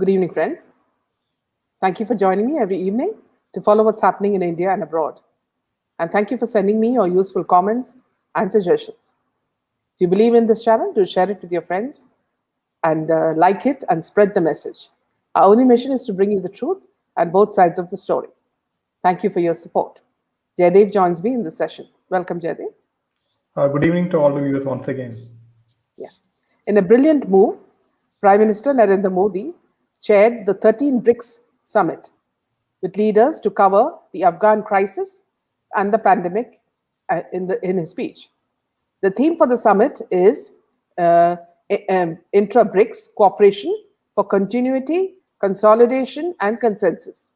Good evening, friends. Thank you for joining me every evening to follow what's happening in India and abroad. And thank you for sending me your useful comments and suggestions. If you believe in this channel, do share it with your friends and like it and spread the message. Our only mission is to bring you the truth and both sides of the story. Thank you for your support. Jaidev joins me in this session. Welcome, Jaidev. Good evening to all the viewers once again. Yeah. In a brilliant move, Prime Minister Narendra Modi chaired the 13 BRICS summit with leaders to cover the Afghan crisis and the pandemic in his speech. The theme for the summit is intra-BRICS cooperation for continuity, consolidation, and consensus.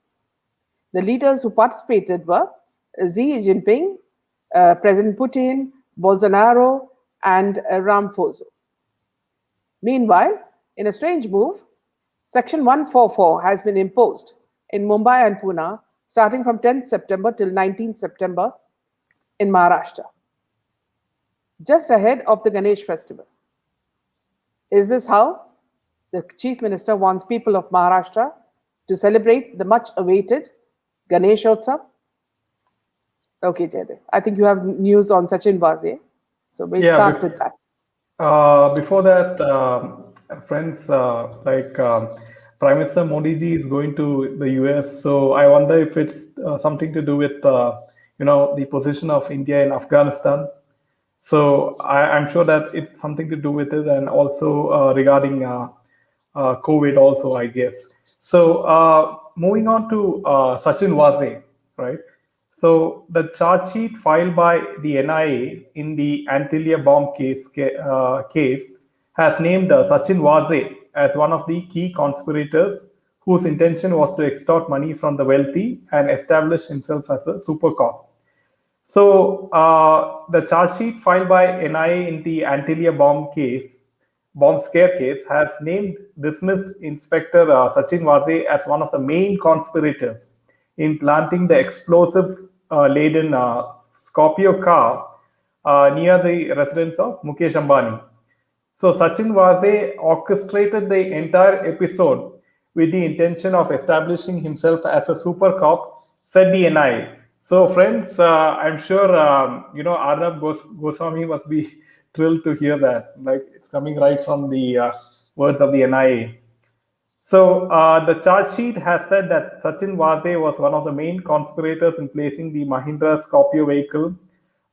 The leaders who participated were Xi Jinping, President Putin, Bolsonaro, and Ramaphosa. Meanwhile, in a strange move, Section 144 has been imposed in Mumbai and Pune starting from 10th September till 19th September in Maharashtra, just ahead of the Ganesh festival. Is this how the Chief Minister wants people of Maharashtra to celebrate the much-awaited Ganeshotsav? Okay, Jaidev, I think you have news on Sachin Vasi, so we'll start with that. Before that, friends, Prime Minister Modi ji is going to the US, so I wonder if it's something to do with the position of India in Afghanistan. So I'm sure that it's something to do with it, and also regarding COVID also, I guess. So moving on to Sachin Vasi, right? So the charge sheet filed by the NIA in the Antilia bomb case has named Sachin Vasi as one of the key conspirators whose intention was to extort money from the wealthy and establish himself as a super cop. So the charge sheet filed by NIA in the Antilia bomb scare case, has named dismissed Inspector Sachin Vasi as one of the main conspirators in planting the explosive-laden Scorpio car near the residence of Mukesh Ambani. So Sachin Vasi orchestrated the entire episode with the intention of establishing himself as a super cop, said the NIA. So friends, I'm sure Arnab Goswami must be thrilled to hear that. Like, it's coming right from the words of the NIA. So the charge sheet has said that Sachin Vasi was one of the main conspirators in placing the Mahindra Scorpio vehicle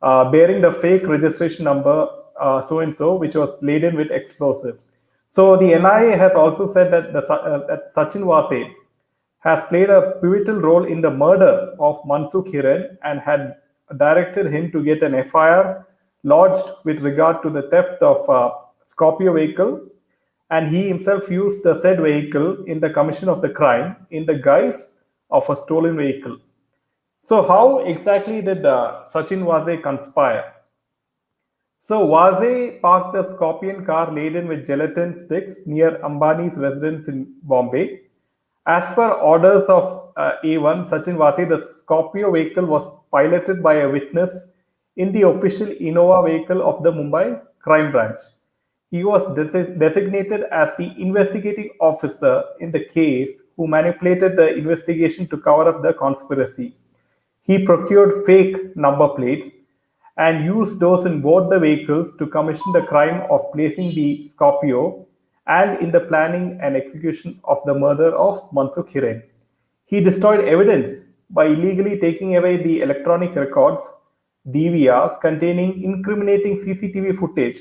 bearing the fake registration number so-and-so, which was laden with explosive. So the NIA has also said that, that Sachin Vasi has played a pivotal role in the murder of Mansukh Hiren and had directed him to get an FIR lodged with regard to the theft of Scorpio vehicle, and he himself used the said vehicle in the commission of the crime in the guise of a stolen vehicle. So how exactly did Sachin Vasi conspire? So Vasi parked the Scorpion car laden with gelatin sticks near Ambani's residence in Bombay. As per orders of A1, Sachin Vasi, the Scorpio vehicle was piloted by a witness in the official Innova vehicle of the Mumbai crime branch. He was designated as the investigating officer in the case who manipulated the investigation to cover up the conspiracy. He procured fake number plates and used those in both the vehicles to commission the crime of placing the Scorpio and in the planning and execution of the murder of Mansukh Hiren. He destroyed evidence by illegally taking away the electronic records, DVRs, containing incriminating CCTV footage,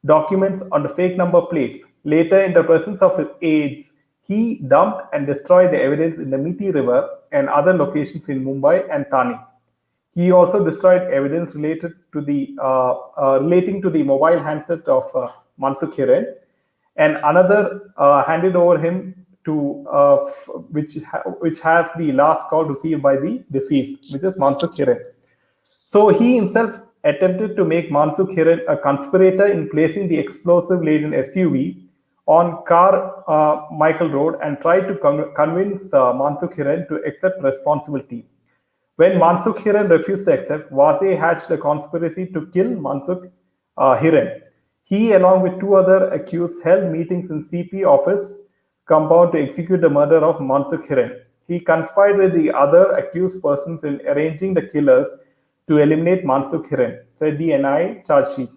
documents on the fake number plates. Later, in the presence of his aides, he dumped and destroyed the evidence in the Miti River and other locations in Mumbai and Thane. He also destroyed evidence related to the relating to the mobile handset of Mansukh Hiren, and another handed over him to which has the last call received by the deceased, which is Mansukh Hiren. So he himself attempted to make Mansukh Hiren a conspirator in placing the explosive-laden SUV on Michael Road and tried to convince Mansukh Hiren to accept responsibility. When Mansukh Hiren refused to accept, Vasi hatched a conspiracy to kill Mansukh Hiren. He, along with two other accused, held meetings in CP office compound to execute the murder of Mansukh Hiren. He conspired with the other accused persons in arranging the killers to eliminate Mansukh Hiren, said the NIA charge sheet.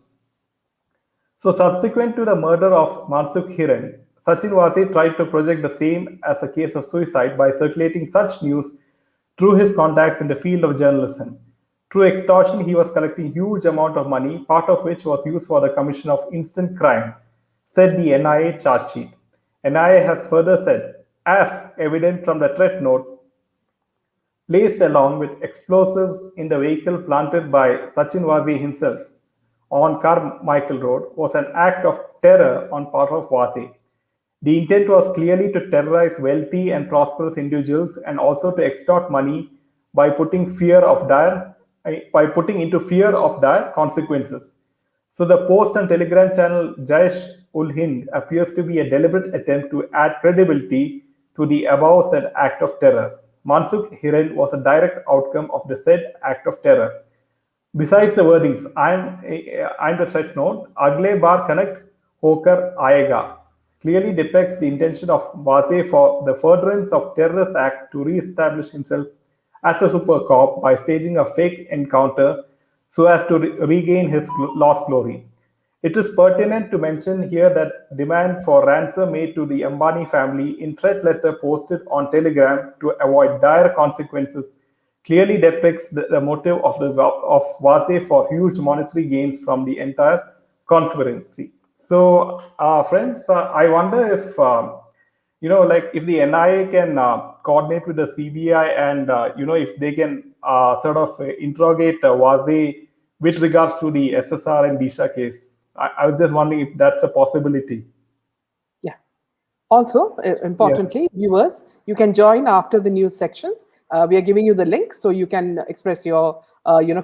So, subsequent to the murder of Mansukh Hiren, Sachin Vasi tried to project the same as a case of suicide by circulating such news through his contacts in the field of journalism. Through extortion, he was collecting huge amount of money, part of which was used for the commission of instant crime, said the NIA charge sheet. NIA has further said, as evident from the threat note, placed along with explosives in the vehicle planted by Sachin Vasi himself on Carmichael Road was an act of terror on part of Vasi. The intent was clearly to terrorize wealthy and prosperous individuals and also to extort money by putting into fear of dire consequences. So the Post and Telegram channel Jaish ul Hind appears to be a deliberate attempt to add credibility to the above said act of terror. Mansukh Hiren was a direct outcome of the said act of terror. Besides the wordings, I'm the threat note, Agle Bar Connect Hokar Aega clearly depicts the intention of Vase for the furtherance of terrorist acts to re-establish himself as a super cop by staging a fake encounter so as to regain his lost glory. It is pertinent to mention here that demand for ransom made to the Ambani family in threat letter posted on Telegram to avoid dire consequences clearly depicts the motive of Vase for huge monetary gains from the entire conspiracy. So, friends, I wonder if like if the NIA can coordinate with the CBI and if they can sort of interrogate Vase with regards to the SSR and Disha case. I was just wondering if that's a possibility. Yeah. Also, Yeah. importantly, viewers, you can join after the news section. We are giving you the link so you can express your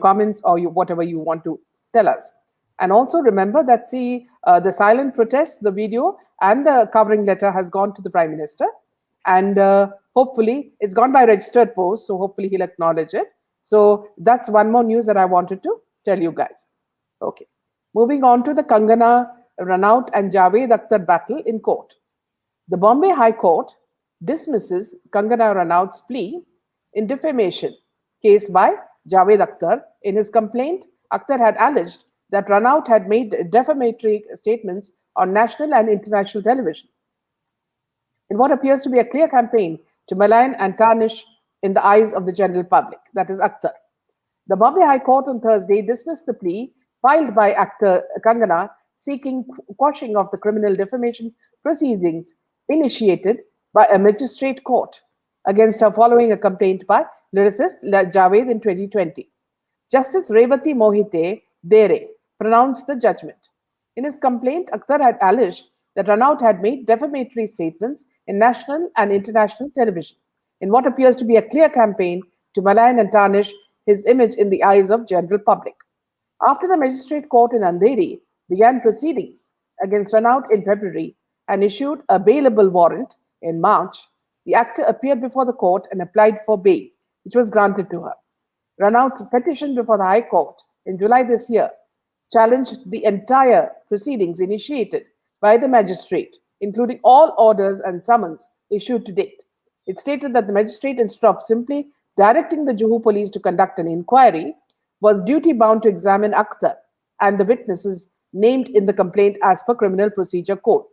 comments or whatever you want to tell us. And also remember that the silent protest, the video and the covering letter has gone to the Prime Minister, and hopefully it's gone by registered post. So hopefully he'll acknowledge it. So that's one more news that I wanted to tell you guys. Okay. Moving on to the Kangana Ranaut and Javed Akhtar battle in court. The Bombay High Court dismisses Kangana Ranaut's plea in defamation case by Javed Akhtar. In his complaint, Akhtar had alleged that Ranaut had made defamatory statements on national and international television in what appears to be a clear campaign to malign and tarnish in the eyes of the general public, that is Akhtar. The Bombay High Court on Thursday dismissed the plea filed by actor Kangana seeking quashing of the criminal defamation proceedings initiated by a magistrate court against her following a complaint by lyricist Javed in 2020. Justice Revati Mohite Dere pronounced the judgment. In his complaint, Akhtar had alleged that Ranaut had made defamatory statements in national and international television in what appears to be a clear campaign to malign and tarnish his image in the eyes of general public. After the magistrate court in Andheri began proceedings against Ranaut in February and issued a bailable warrant in March, the actor appeared before the court and applied for bail, which was granted to her. Ranaut's petition before the High Court in July this year challenged the entire proceedings initiated by the magistrate, including all orders and summons issued to date. It stated that the magistrate, instead of simply directing the Juhu police to conduct an inquiry, was duty bound to examine Akhtar and the witnesses named in the complaint as per Criminal Procedure Code.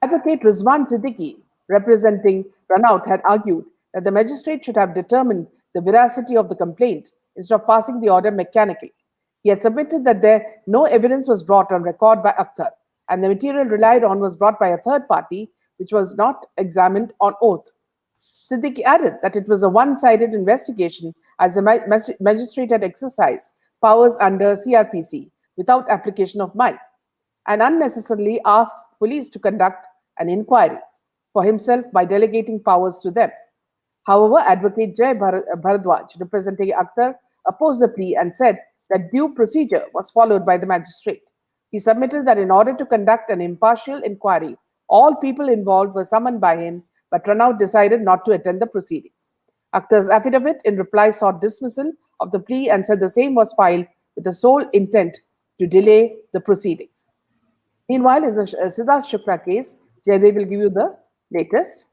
Advocate Rizwan Siddiqui, representing Ranaut, had argued that the magistrate should have determined the veracity of the complaint instead of passing the order mechanically. He had submitted that no evidence was brought on record by Akhtar, and the material relied on was brought by a third party, which was not examined on oath. Siddiqui added that it was a one-sided investigation as the magistrate had exercised powers under CRPC without application of might and unnecessarily asked police to conduct an inquiry for himself by delegating powers to them. However, Advocate Jay Bharadwaj, representing Akhtar, opposed the plea and said that due procedure was followed by the magistrate. He submitted that in order to conduct an impartial inquiry, all people involved were summoned by him, but Ranaut decided not to attend the proceedings. Akhtar's affidavit in reply sought dismissal of the plea and said the same was filed with the sole intent to delay the proceedings. Meanwhile, in the Siddharth Shukla case, Jaydev will give you the latest.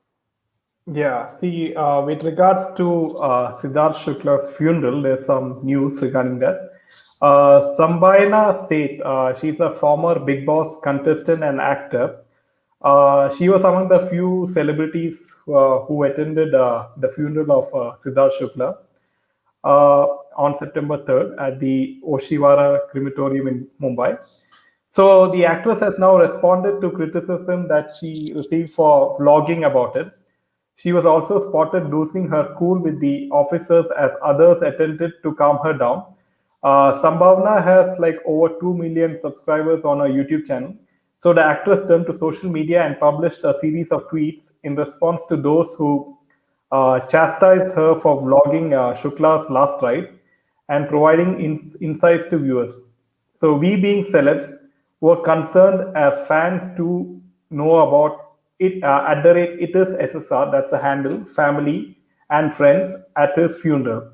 Yeah, see, with regards to Siddharth Shukla's funeral, there's some news regarding that. Sambayana Seth, she's a former Big Boss contestant and actor. She was among the few celebrities who attended the funeral of Siddharth Shukla on September 3rd at the Oshiwara crematorium in Mumbai. So the actress has now responded to criticism that she received for vlogging about it. She was also spotted losing her cool with the officers as others attempted to calm her down. Sambhavna has like over 2 million subscribers on her YouTube channel. So the actress turned to social media and published a series of tweets in response to those who chastised her for vlogging Shukla's last ride and providing insights to viewers. So we being celebs were concerned as fans to know about it at the rate it is SSR, that's the handle, family and friends at his funeral.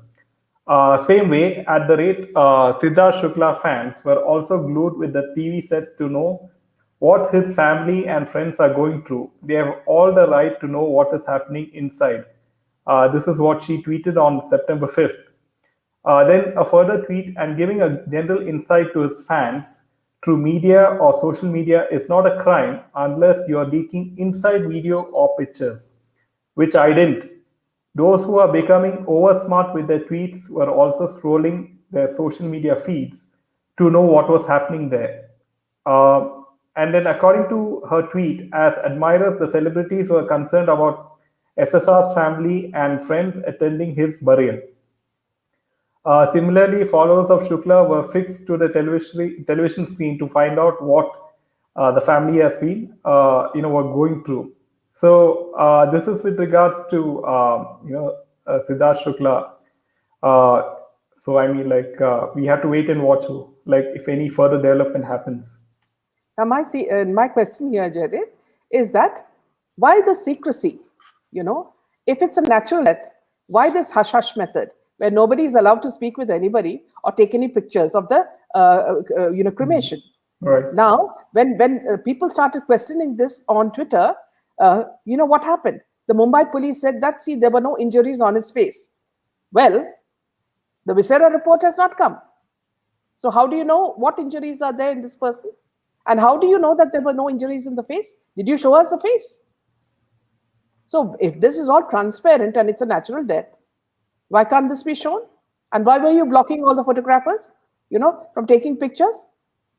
Same way, at the rate Siddharth Shukla fans were also glued with the TV sets to know what his family and friends are going through. They have all the right to know what is happening inside. This is what she tweeted on September 5th. Then a further tweet and giving a general insight to his fans through media or social media is not a crime unless you are leaking inside video or pictures, which I didn't. Those who are becoming over smart with their tweets were also scrolling their social media feeds to know what was happening there. Uh, and then, according to her tweet, as admirers, the celebrities were concerned about SSR's family and friends attending his burial. Similarly, followers of Shukla were fixed to the television screen to find out what the family has been, were going through. So this is with regards to Siddharth Shukla. Uh, so I mean, like we have to wait and watch, like if any further development happens. Now, my question here, Jaydev, is that why the secrecy? You know, if it's a natural death, why this hush hush method where nobody is allowed to speak with anybody or take any pictures of the cremation? Right. Now, when people started questioning this on Twitter, what happened? The Mumbai police said that see there were no injuries on his face. Well, the Viscera report has not come. So how do you know what injuries are there in this person? And how do you know that there were no injuries in the face? Did you show us the face? So if this is all transparent and it's a natural death, why can't this be shown? And why were you blocking all the photographers, from taking pictures?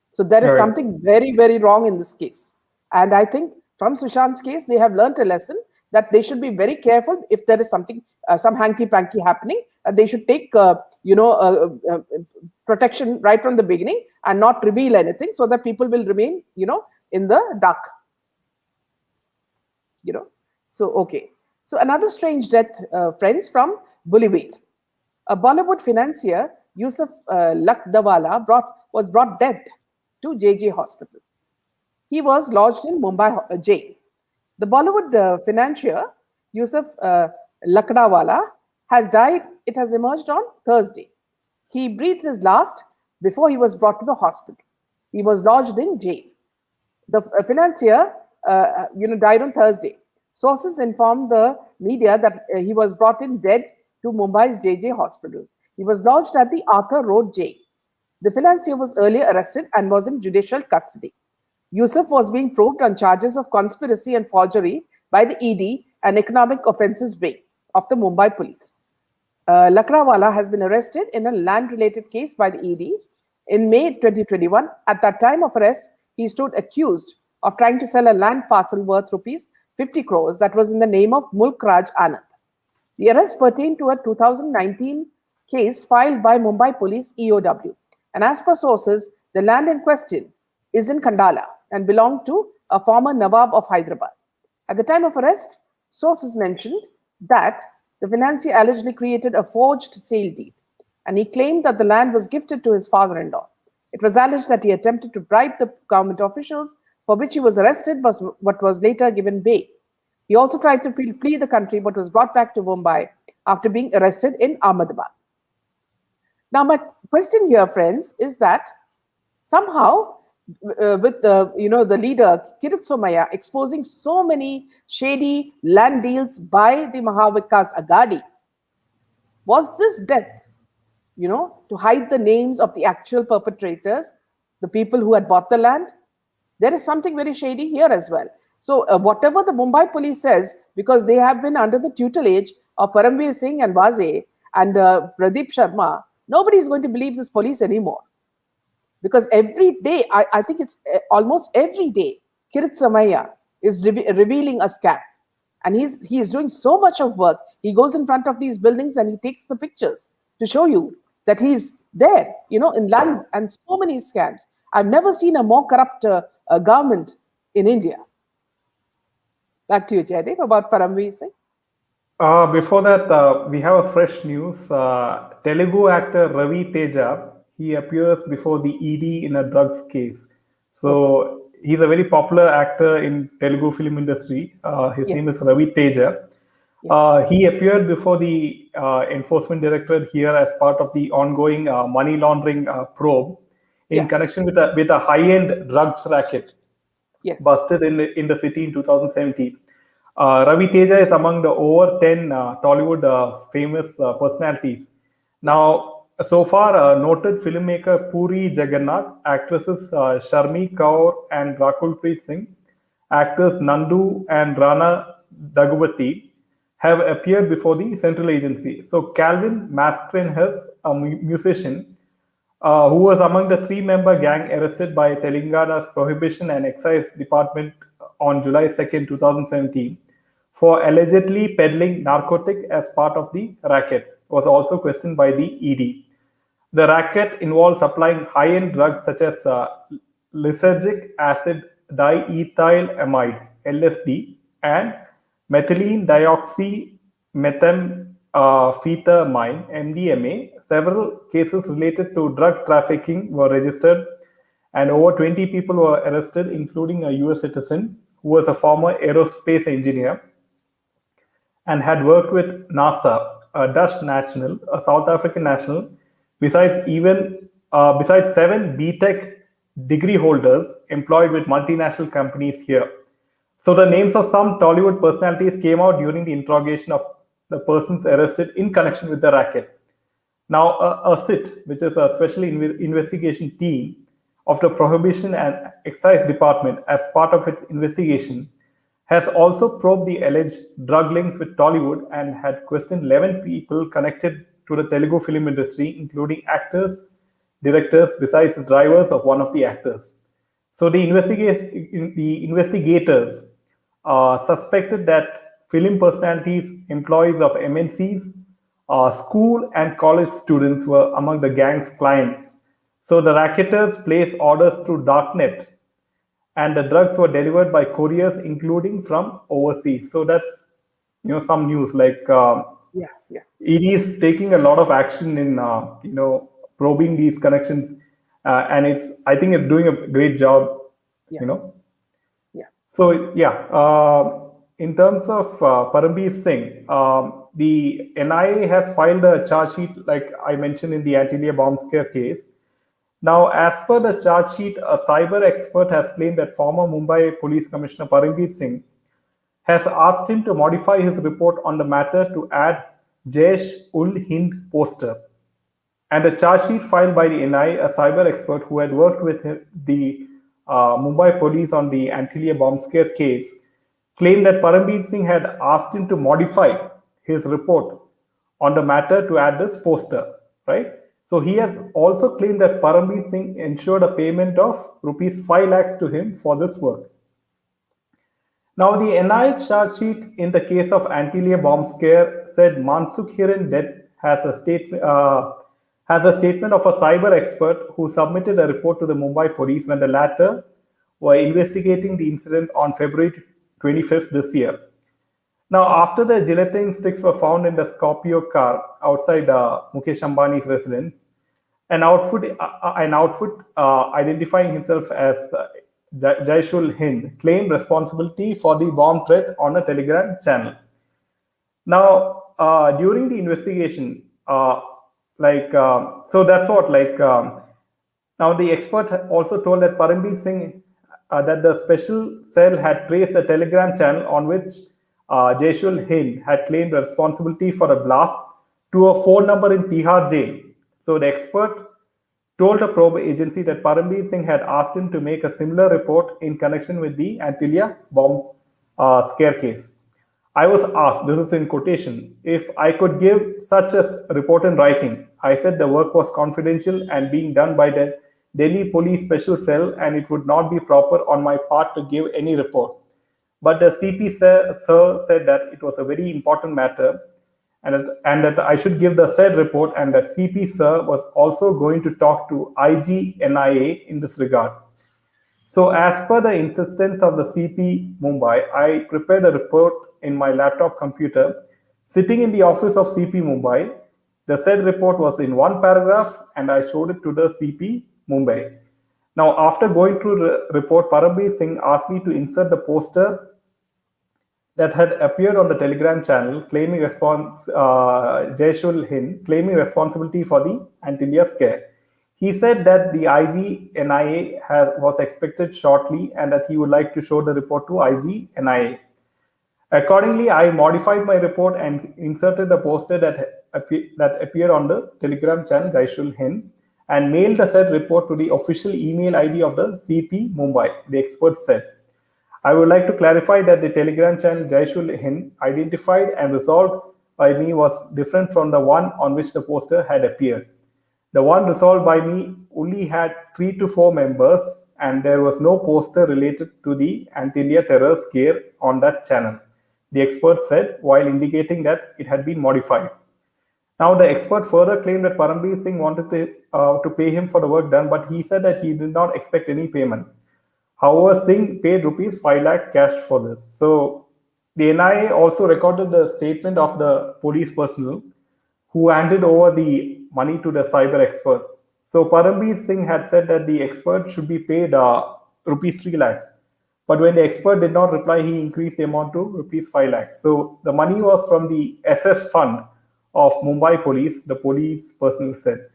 So there is Right. something very, very wrong in this case. And I think from Sushant's case, they have learnt a lesson that they should be very careful if there is something, some hanky-panky happening, that they should take, protection right from the beginning and not reveal anything so that people will remain, in the dark. So, okay. So another strange death, friends, from Bollywood. A Bollywood financier, Yusuf Lakdawala, was brought dead to JJ Hospital. He was lodged in Mumbai jail. The Bollywood financier, Yusuf Lakdawala, has died, it has emerged on Thursday. He breathed his last before he was brought to the hospital. He was lodged in jail. The financier, died on Thursday. Sources informed the media that he was brought in dead to Mumbai's JJ hospital. He was lodged at the Arthur Road jail. The financier was earlier arrested and was in judicial custody. Yusuf was being probed on charges of conspiracy and forgery by the ED and economic offences wing of the Mumbai police. Lakdawala has been arrested in a land-related case by the ED in May 2021. At that time of arrest, he stood accused of trying to sell a land parcel worth rupees 50 crores that was in the name of Mulk Raj Anand. The arrest pertained to a 2019 case filed by Mumbai Police EOW. And as per sources, the land in question is in Kandala and belonged to a former Nawab of Hyderabad. At the time of arrest, sources mentioned that the financier allegedly created a forged sale deed, and he claimed that the land was gifted to his father-in-law. It was alleged that he attempted to bribe the government officials, for which he was arrested, but was later given bail. He also tried to flee the country, but was brought back to Mumbai after being arrested in Ahmedabad. Now, my question here, friends, is that somehow with the leader Kirit Somaya exposing so many shady land deals by the Mahavikas Agadi. Was this death, to hide the names of the actual perpetrators, the people who had bought the land? There is something very shady here as well. So, whatever the Mumbai police says, because they have been under the tutelage of Paramveer Singh and Vaze and Pradeep Sharma, nobody is going to believe this police anymore. Because every day, I think it's almost every day, Kirit Samaya is revealing a scam. And he is doing so much of work. He goes in front of these buildings and he takes the pictures to show you that he's there, in land and so many scams. I've never seen a more corrupt government in India. Back to you, Jaydev, about Paramveer Singh. Before that, we have a fresh news. Telugu actor Ravi Teja, he appears before the ED in a drugs case. Okay. So he's a very popular actor in Telugu film industry. His name Yes. is Ravi Teja. Yeah. He appeared before the enforcement directorate here as part of the ongoing money laundering probe in Yeah. connection with a high-end drugs racket Yes. busted in the city in 2017. Ravi Teja is among the over 10 Tollywood famous personalities. Yeah. Now, so far, noted filmmaker Puri Jagannath, actresses Sharmi Kaur and Rakul Preet Singh, actors Nandu and Rana Dagubati have appeared before the central agency. So, Calvin Mascarenhas, a musician, who was among the three-member gang arrested by Telangana's Prohibition and Excise Department on July 2nd, 2017, for allegedly peddling narcotic as part of the racket, was also questioned by the ED. The racket involves supplying high-end drugs such as lysergic acid diethylamide (LSD) and methylene dioxymethamphetamine (MDMA). Several cases related to drug trafficking were registered, and over 20 people were arrested, including a US citizen who was a former aerospace engineer and had worked with NASA, a Dutch national, a South African national, besides seven BTech degree holders employed with multinational companies here. So the names of some Tollywood personalities came out during the interrogation of the persons arrested in connection with the racket. Now, a SIT, which is a special investigation team of the Prohibition and Excise Department, as part of its investigation, has also probed the alleged drug links with Tollywood and had questioned 11 people connected to the Telugu film industry, including actors, directors, besides the drivers of one of the actors. So the investigators suspected that film personalities, employees of MNCs, school and college students were among the gang's clients. So the racketeers placed orders through darknet, and the drugs were delivered by couriers, including from overseas. So that's some news like Yeah. Yeah. it is taking a lot of action in probing these connections, and I think it's doing a great job. Yeah. You know, Yeah. so yeah, in terms of Paramveer Singh, the NIA has filed a charge sheet, like I mentioned in the Antilia bomb scare case. Now, as per the charge sheet, a cyber expert has claimed that former Mumbai Police Commissioner Paramveer Singh has asked him to modify his report on the matter to add Jaish ul Hind poster. And a charge sheet filed by the NIA, a cyber expert who had worked with the Mumbai police on the Antilia bomb scare case, claimed that Paramveer Singh had asked him to modify his report on the matter to add this poster, right? So he has also claimed that Paramveer Singh ensured a payment of rupees 5 lakhs to him for this work. Now, the NIA charge sheet in the case of Antilia bomb scare said Mansukh Hiren death has a statement of a cyber expert who submitted a report to the Mumbai police when the latter were investigating the incident on February 25th this year. Now, after the gelatin sticks were found in the Scorpio car outside Mukesh Ambani's residence, an outfit identifying himself as Jaishul Hind claimed responsibility for the bomb threat on a Telegram channel. Now, during the investigation, so that's what Now, the expert also told that Paramveer Singh that the special cell had traced the Telegram channel on which Jaishul Hind had claimed responsibility for a blast to a phone number in Tihar jail. So the expert told a probe agency that Paramveer Singh had asked him to make a similar report in connection with the Antilia bomb scare case. I was asked, this is in quotation, if I could give such a report in writing. I said the work was confidential and being done by the Delhi Police Special Cell and it would not be proper on my part to give any report. But the CP sir said that it was a very important matter and that I should give the said report and that CP sir was also going to talk to IG NIA in this regard. So, as per the insistence of the CP Mumbai, I prepared a report in my laptop computer. Sitting in the office of CP Mumbai, the said report was in one paragraph and I showed it to the CP Mumbai. Now, after going through the report, Paramveer Singh asked me to insert the poster that had appeared on the Telegram channel claiming Jaishul Hind claiming responsibility for the Antilia scare. He said that the IG was expected shortly and that he would like to show the report to IG. Accordingly, I modified my report and inserted the poster that appeared on the Telegram channel Jaishul Hind and mailed the said report to the official email ID of the CP Mumbai, the expert said. I would like to clarify that the Telegram channel Jaishul Hind identified and resolved by me was different from the one on which the poster had appeared. The one resolved by me only had 3 to 4 members, and there was no poster related to the Antilia terror scare on that channel, the expert said while indicating that it had been modified. Now, the expert further claimed that Paramveer Singh wanted to pay him for the work done, but he said that he did not expect any payment. However, Singh paid rupees 5 lakh cash for this. So, the NIA also recorded the statement of the police personnel who handed over the money to the cyber expert. So Paramveer Singh had said that the expert should be paid rupees 3 lakhs. But when the expert did not reply, he increased the amount to rupees 5 lakhs. So the money was from the SS fund of Mumbai police, the police personnel said.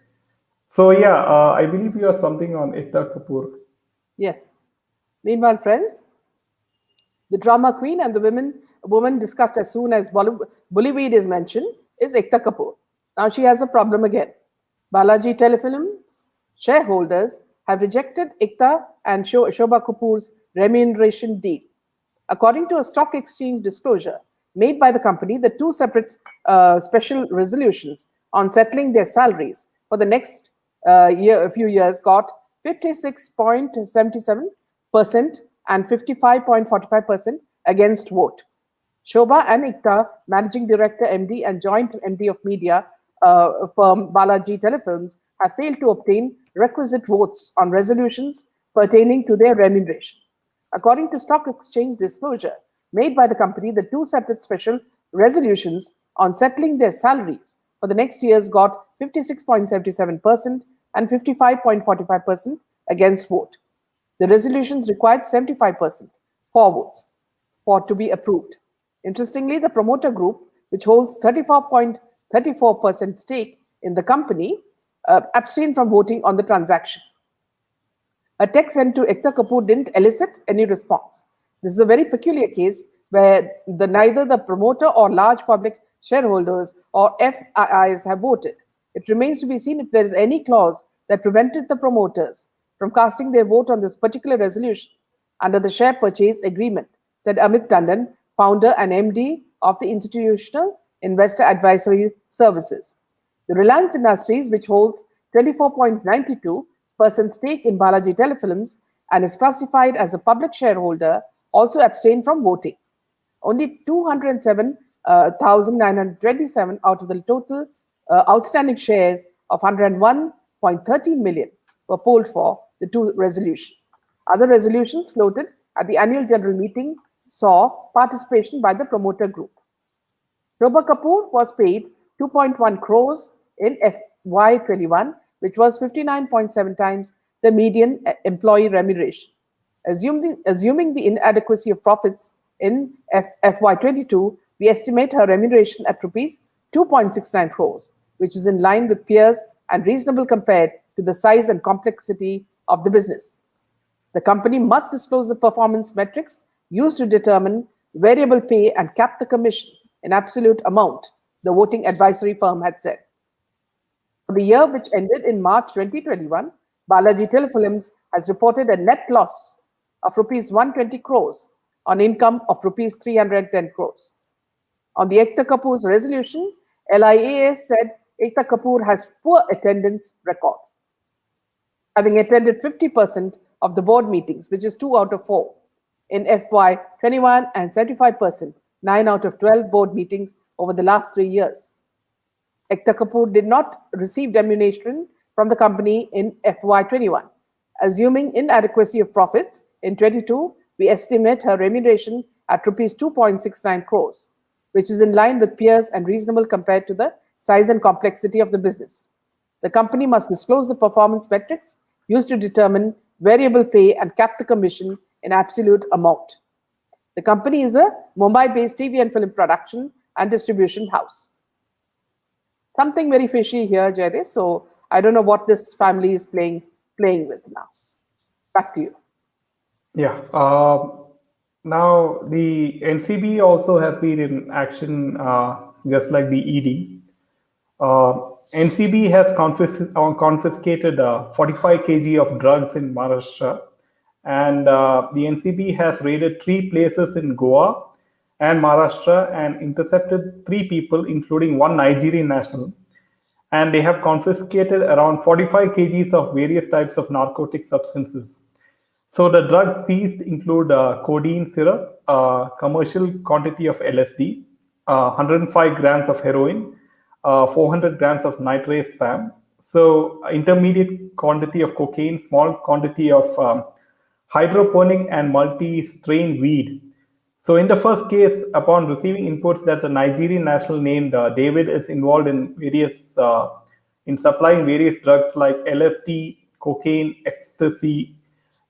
So yeah, I believe you have something on Ekta Kapoor. Yes. Meanwhile, friends, the drama queen and the woman discussed as soon as Bollywood is mentioned is Ekta Kapoor. Now she has a problem again. Balaji Telefilms shareholders have rejected Ekta and Shobha Kapoor's remuneration deal. According to a stock exchange disclosure made by the company, the two separate special resolutions on settling their salaries for the next few years got 56.77% and 55.45% against vote. Shobha and Ekta, Managing Director, MD, and Joint MD of Media firm Balaji Telefilms, have failed to obtain requisite votes on resolutions pertaining to their remuneration. According to stock exchange disclosure made by the company, the two separate special resolutions on settling their salaries for the next years got 56.77% and 55.45% against vote. The resolutions required 75% for votes for to be approved. Interestingly, the promoter group, which holds 34.34% stake in the company, abstained from voting on the transaction. A text sent to Ekta Kapoor didn't elicit any response. This is a very peculiar case where neither the promoter or large public shareholders or FIIs have voted. It remains to be seen if there is any clause that prevented the promoters from casting their vote on this particular resolution under the share purchase agreement, said Amit Tandon, founder and MD of the Institutional Investor Advisory Services. The Reliance Industries, which holds 24.92% stake in Balaji Telefilms and is classified as a public shareholder, also abstained from voting. Only 207,927 out of the total outstanding shares of 101.13 million were polled for the two resolutions. Other resolutions floated at the annual general meeting saw participation by the promoter group. Shobha Kapoor was paid 2.1 crores in FY21, which was 59.7 times the median employee remuneration. Assuming the inadequacy of profits in FY22, we estimate her remuneration at rupees 2.69 crores, which is in line with peers and reasonable compared to the size and complexity of the business. The company must disclose the performance metrics used to determine variable pay and cap the commission in absolute amount, the voting advisory firm had said. For the year which ended in March 2021, Balaji Telefilms has reported a net loss of rupees 120 crores on income of rupees 310 crores. On the Ekta Kapoor's resolution, LIAA said Ekta Kapoor has poor attendance record, having attended 50% of the board meetings, which is 2 out of 4 in FY21 and 75%, 9 out of 12 board meetings over the last 3 years. Ekta Kapoor did not receive remuneration from the company in FY21. Assuming inadequacy of profits, in 22, we estimate her remuneration at rupees 2.69 crores, which is in line with peers and reasonable compared to the size and complexity of the business. The company must disclose the performance metrics used to determine variable pay and cap the commission in absolute amount. The company is a Mumbai-based TV and film production and distribution house. Something very fishy here, Jaydev. So I don't know what this family is playing with now. Back to you. Yeah. Now the NCB also has been in action, just like the ED. NCB has confiscated 45 kg of drugs in Maharashtra, and the NCB has raided 3 places in Goa and Maharashtra and intercepted 3 people, including 1 Nigerian national. And they have confiscated around 45 kgs of various types of narcotic substances. So the drugs seized include codeine syrup, commercial quantity of LSD, 105 grams of heroin, 400 grams of nitrate spam. So intermediate quantity of cocaine, small quantity of hydroponic and multi-strain weed. So in the first case, upon receiving inputs that the Nigerian national named David is involved in in supplying various drugs like LSD, cocaine, ecstasy,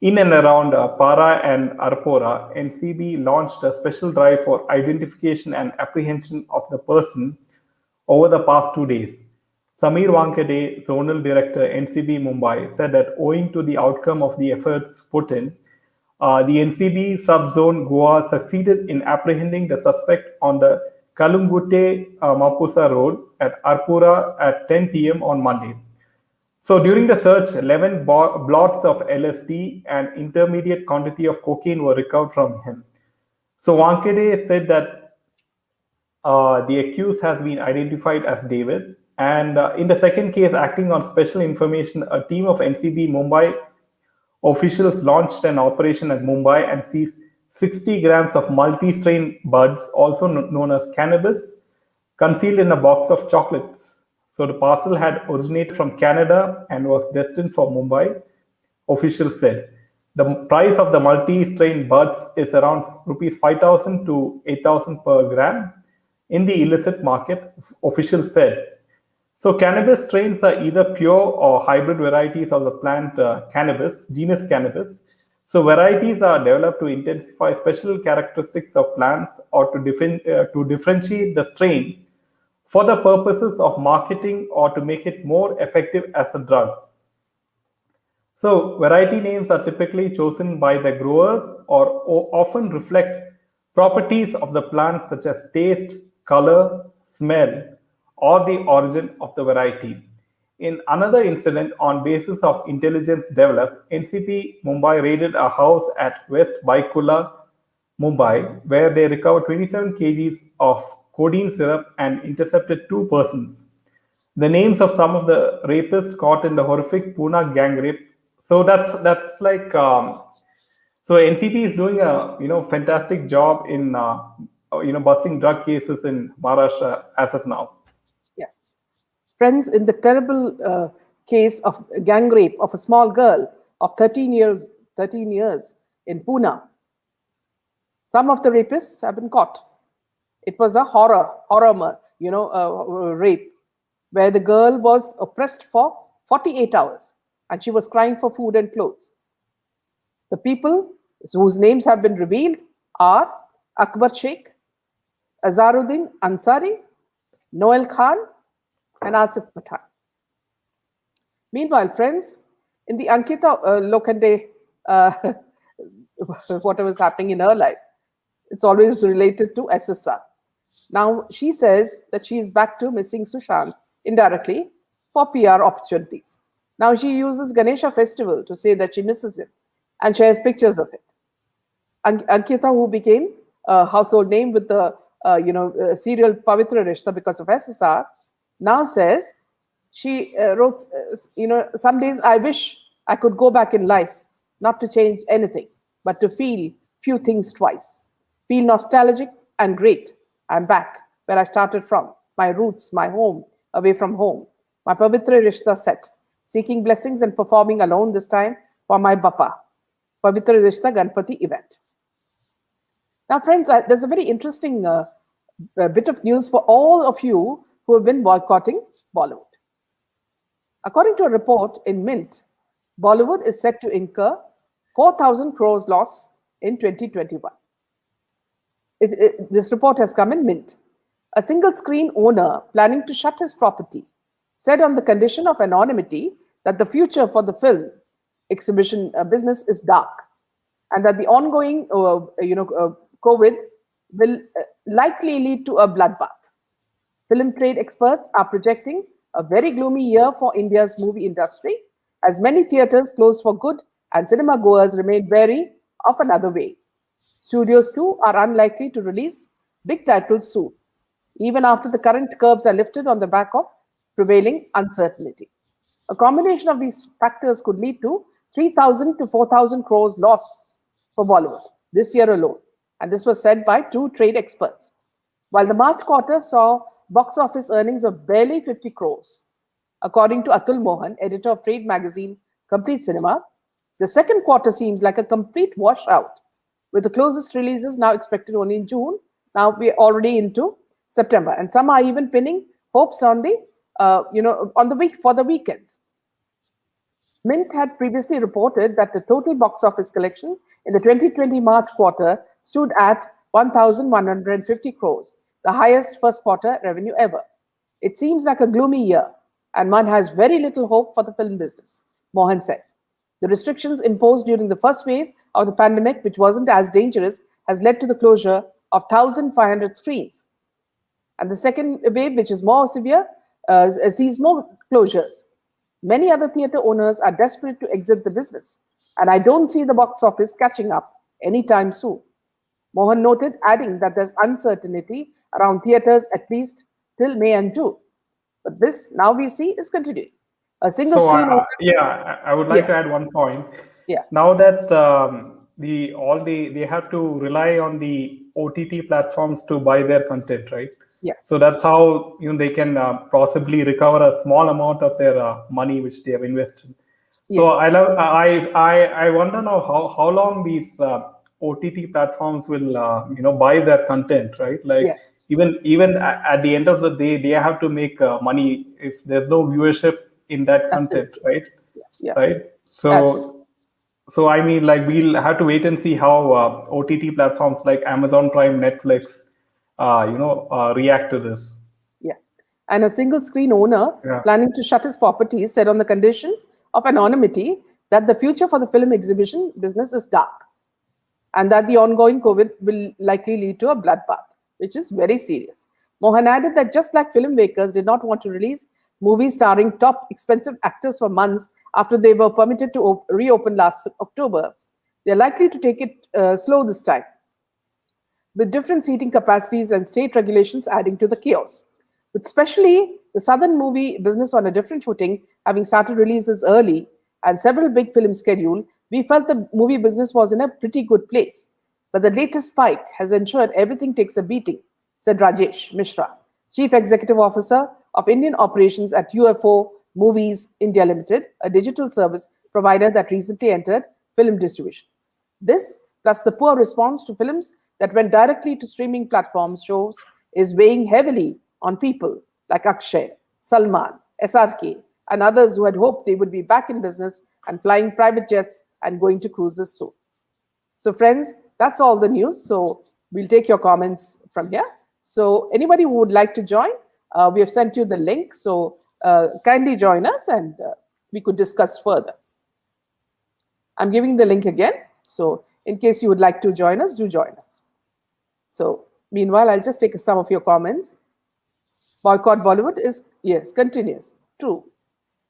in and around Para and Arpora, NCB launched a special drive for identification and apprehension of the person over the past 2 days. Samir Wankade, Zonal Director, NCB Mumbai, said that owing to the outcome of the efforts put in, the NCB subzone Goa succeeded in apprehending the suspect on the Kalungute Mapusa Road at Arpura at 10 p.m. on Monday. So during the search, 11 blots of LSD and intermediate quantity of cocaine were recovered from him. So Wankade said that the accused has been identified as David. And in the second case, acting on special information, a team of NCB Mumbai officials launched an operation at Mumbai and seized 60 grams of multi-strain buds, also known as cannabis, concealed in a box of chocolates. So the parcel had originated from Canada and was destined for Mumbai, officials said. The price of the multi-strain buds is around rupees 5,000 to 8,000 per gram in the illicit market, officials said. So cannabis strains are either pure or hybrid varieties of the plant cannabis, genus cannabis. So varieties are developed to intensify special characteristics of plants or to differentiate the strain for the purposes of marketing or to make it more effective as a drug. So variety names are typically chosen by the growers or often reflect properties of the plant such as taste, color, smell, or the origin of the variety. In another incident on basis of intelligence developed, NCP Mumbai raided a house at West Baikula, Mumbai, where they recovered 27 kgs of codeine syrup and intercepted 2 persons. The names of some of the rapists caught in the horrific Pune gang rape. So that's like so NCP is doing a fantastic job in busting drug cases in Maharashtra as of now. Yeah. Friends, in the terrible case of gang rape of a small girl of 13 years in Pune, some of the rapists have been caught. It was a horror rape, where the girl was oppressed for 48 hours and she was crying for food and clothes. The people whose names have been revealed are Akbar Sheikh, Azaruddin Ansari, Noel Khan, and Asif Pathan. Meanwhile, friends, in the Ankita Lokande, uh, whatever is happening in her life, it's always related to SSR. Now, she says that she is back to missing Sushant indirectly for PR opportunities. Now, she uses Ganesha festival to say that she misses him and shares pictures of it. Ankita, who became a household name with the serial Pavitra Rishta because of SSR, now says she wrote, some days I wish I could go back in life, not to change anything, but to feel few things twice. Feel nostalgic and great. I'm back where I started from, my roots, my home, away from home. My Pavitra Rishta set, seeking blessings and performing alone this time for my Bappa. Pavitra Rishta Ganpati event. Now, friends, there's a very interesting bit of news for all of you who have been boycotting Bollywood. According to a report in Mint, Bollywood is set to incur 4,000 crores loss in 2021. This report has come in Mint. A single screen owner planning to shut his property said on the condition of anonymity that the future for the film exhibition business is dark and that the ongoing COVID will likely lead to a bloodbath. Film trade experts are projecting a very gloomy year for India's movie industry as many theatres close for good and cinema goers remain wary of another wave. Studios too are unlikely to release big titles soon, even after the current curbs are lifted on the back of prevailing uncertainty. A combination of these factors could lead to 3,000 to 4,000 crores loss for Bollywood this year alone, and this was said by two trade experts. While the March quarter saw box office earnings of barely 50 crores, according to Atul Mohan, editor of trade magazine Complete Cinema, the second quarter seems like a complete washout, with the closest releases now expected only in June. Now we're already into September, and some are even pinning hopes on the on the week for the weekends. Mint had previously reported that the total box office collection in the 2020 March quarter stood at 1,150 crores, the highest first quarter revenue ever. It seems like a gloomy year, and one has very little hope for the film business, Mohan said. The restrictions imposed during the first wave of the pandemic, which wasn't as dangerous, has led to the closure of 1,500 screens. And the second wave, which is more severe, sees more closures. Many other theatre owners are desperate to exit the business, and I don't see the box office catching up anytime soon. Mohan noted, adding that there's uncertainty around theatres at least till May and June. But this, now we see, is continuing. A single So screen owner, yeah, I would like yeah, to add one point. yeah, Now that they have to rely on the OTT platforms to buy their content, right? yeah, So that's how they can possibly recover a small amount of their money which they have invested. So yes, I wonder now how long these OTT platforms will buy their content, right? Like yes, even at the end of the day, they have to make money if there's no viewership in that content, absolutely. right? Yeah, yeah, Right. absolutely. So I mean, like we'll have to wait and see how OTT platforms like Amazon Prime, Netflix, react to this. Yeah. And a single screen owner Yeah. planning to shut his properties said on the condition of anonymity that the future for the film exhibition business is dark and that the ongoing COVID will likely lead to a bloodbath, which is very serious. Mohan added that just like filmmakers did not want to release movies starring top expensive actors for months after they were permitted to reopen last October, they're likely to take it slow this time, with different seating capacities and state regulations adding to the chaos. With especially the southern movie business on a different footing, having started releases early and several big films scheduled, we felt the movie business was in a pretty good place. But the latest spike has ensured everything takes a beating, said Rajesh Mishra, Chief Executive Officer of Indian Operations at UFO Movies India Limited, a digital service provider that recently entered film distribution. This, plus the poor response to films that went directly to streaming platforms, shows is weighing heavily on people like Akshay, Salman, SRK, and others who had hoped they would be back in business and flying private jets and going to cruises soon. So, friends, that's all the news. So, we'll take your comments from here. So, anybody who would like to join, we have sent you the link. So, kindly join us and we could discuss further. I'm giving the link again. So in case you would like to join us, do join us. So meanwhile, I'll just take some of your comments. Boycott Bollywood is, yes, continuous. True.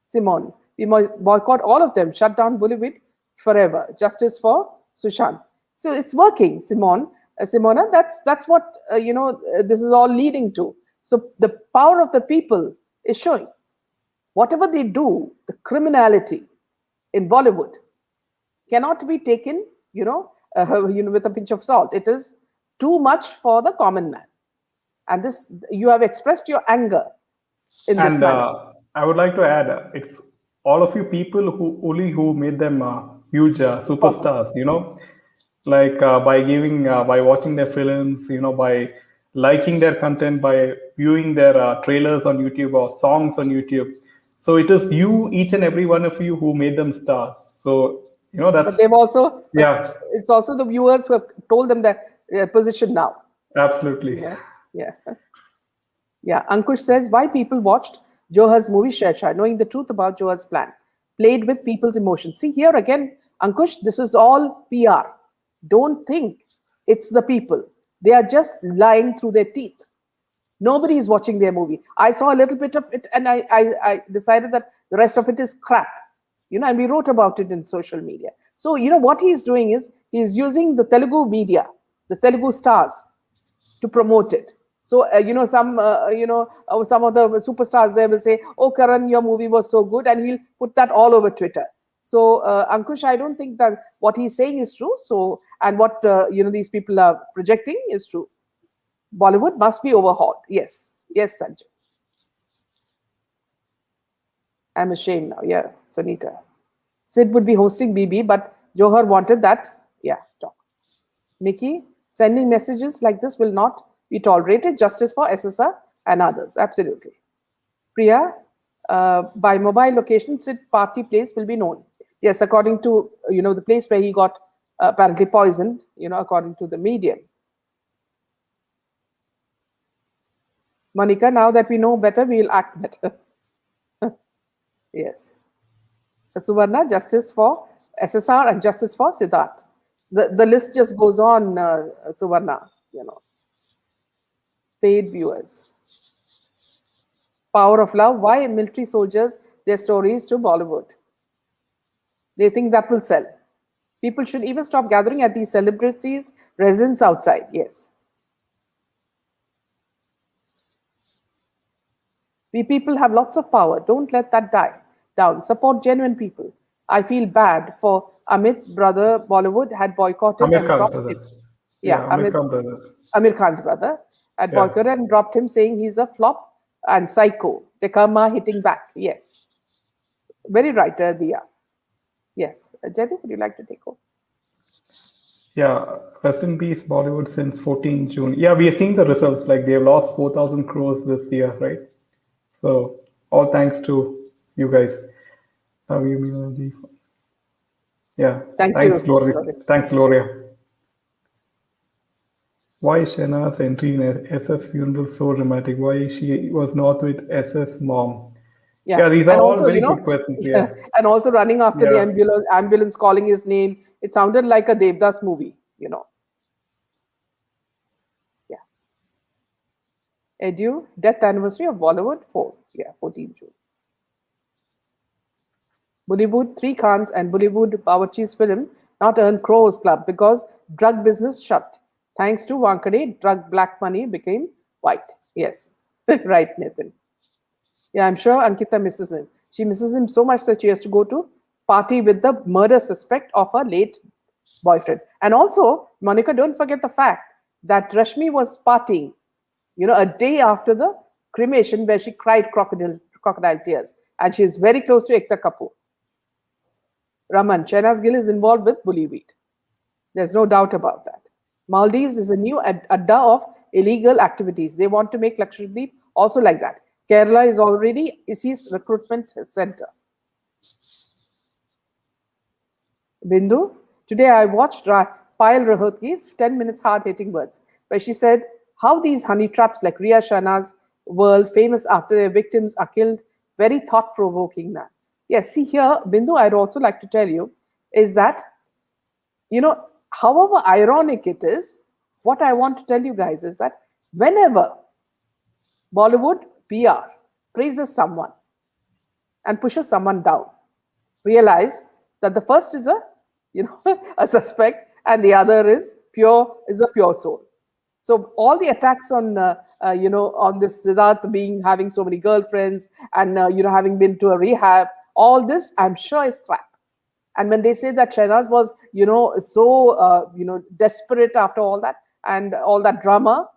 Simone, we must boycott all of them, shut down Bollywood forever. Justice for Sushant. So it's working, Simona. That's what this is all leading to. So the power of the people is showing. Whatever they do, the criminality in Bollywood cannot be taken, with a pinch of salt. It is too much for the common man. And this, you have expressed your anger in this And manner. I would like to add, it's all of you people who made them huge It's possible. superstars. Like by watching their films, by liking their content, by viewing their trailers on YouTube or songs on YouTube. So it is you, each and every one of you, who made them stars. So But that's, they've also, but yeah, it's also the viewers who have told them their position now. absolutely. Yeah, yeah, yeah. Ankush says, why people watched Johar's movie Shesha, knowing the truth about Johar's plan, played with people's emotions. See here again, Ankush, this is all PR. Don't think it's the people. They are just lying through their teeth. Nobody is watching their movie. I saw a little bit of it and I decided that the rest of it is crap. And we wrote about it in social media. So, what he's doing is he's using the Telugu media, the Telugu stars, to promote it. So, some of the superstars there will say, oh, Karan, your movie was so good. And he'll put that all over Twitter. So, Ankush, I don't think that what he's saying is true. So, and what, these people are projecting is true. Bollywood must be overhauled. Yes. Yes, Sanjay. I'm ashamed now. Yeah, Sunita. Sid would be hosting BB, but Johar wanted that. Yeah, talk. Mickey, sending messages like this will not be tolerated. Justice for SSR and others. Absolutely. Priya, by mobile location, Sid party place will be known. Yes, according to, the place where he got apparently poisoned, according to the medium. Monica, now that we know better, we'll act better. Yes. Suvarna, justice for SSR and justice for Siddharth. The list just goes on, Suvarna, Paid viewers. Power of love. Why military soldiers, their stories to Bollywood? They think that will sell. People should even stop gathering at these celebrities' residence outside. Yes. We people have lots of power. Don't let that die down. Support genuine people. I feel bad for Amit, brother. Bollywood had boycotted Amir and Khan's dropped brother. him. Yeah, Yeah, Amir Khan brother. Amir Khan's brother, had Yeah. boycotted and dropped him, saying he's a flop and psycho. The karma hitting back. Yes. Very right, Diya. Yes. Jaideep, would you like to take over? Yeah, rest in peace, Bollywood since 14 June. Yeah, we are seeing the results. Like they've lost 4,000 crores this year, right? So all thanks to you guys. Yeah, Thank thanks, you. Gloria. Thanks, Gloria. Why is Shana's entry in SS funeral so dramatic? Why she was not with SS mom? Yeah. Yeah, these are And all also, very good questions. Yeah, and also running after the yeah. ambulance calling his name. It sounded like a Devdas movie. Yeah. Edu, death anniversary of Bollywood, 4. Yeah, 14 June. Bollywood, 3 Khans and Bollywood Bawarchi's film not earn crores club because drug business shut. Thanks to Wankade, drug black money became white. Yes, right, Nathan. Yeah, I'm sure Ankita misses him. She misses him so much that she has to go to party with the murder suspect of her late boyfriend. And also, Monica, don't forget the fact that Rashmi was partying, a day after the cremation where she cried crocodile tears. And she is very close to Ekta Kapoor. Raman, Shehnaaz Gill is involved with bully weed. There's no doubt about that. Maldives is a new adda of illegal activities. They want to make Lakshadweep also like that. Kerala is already ISIS recruitment center. Bindu, today I watched Payal Rahotgi's 10 minutes hard-hitting words, where she said how these honey traps like Ria Shana's world, famous after their victims are killed, very thought-provoking man. Yes, see here, Bindu, I'd also like to tell you is that, however ironic it is, what I want to tell you guys is that whenever Bollywood PR praises someone and pushes someone down, realize that the first is a suspect and the other is a pure soul. So all the attacks on on this Siddharth being having so many girlfriends and having been to a rehab, all this I'm sure is crap. And when they say that Shahnaz was so desperate after all that and all that drama,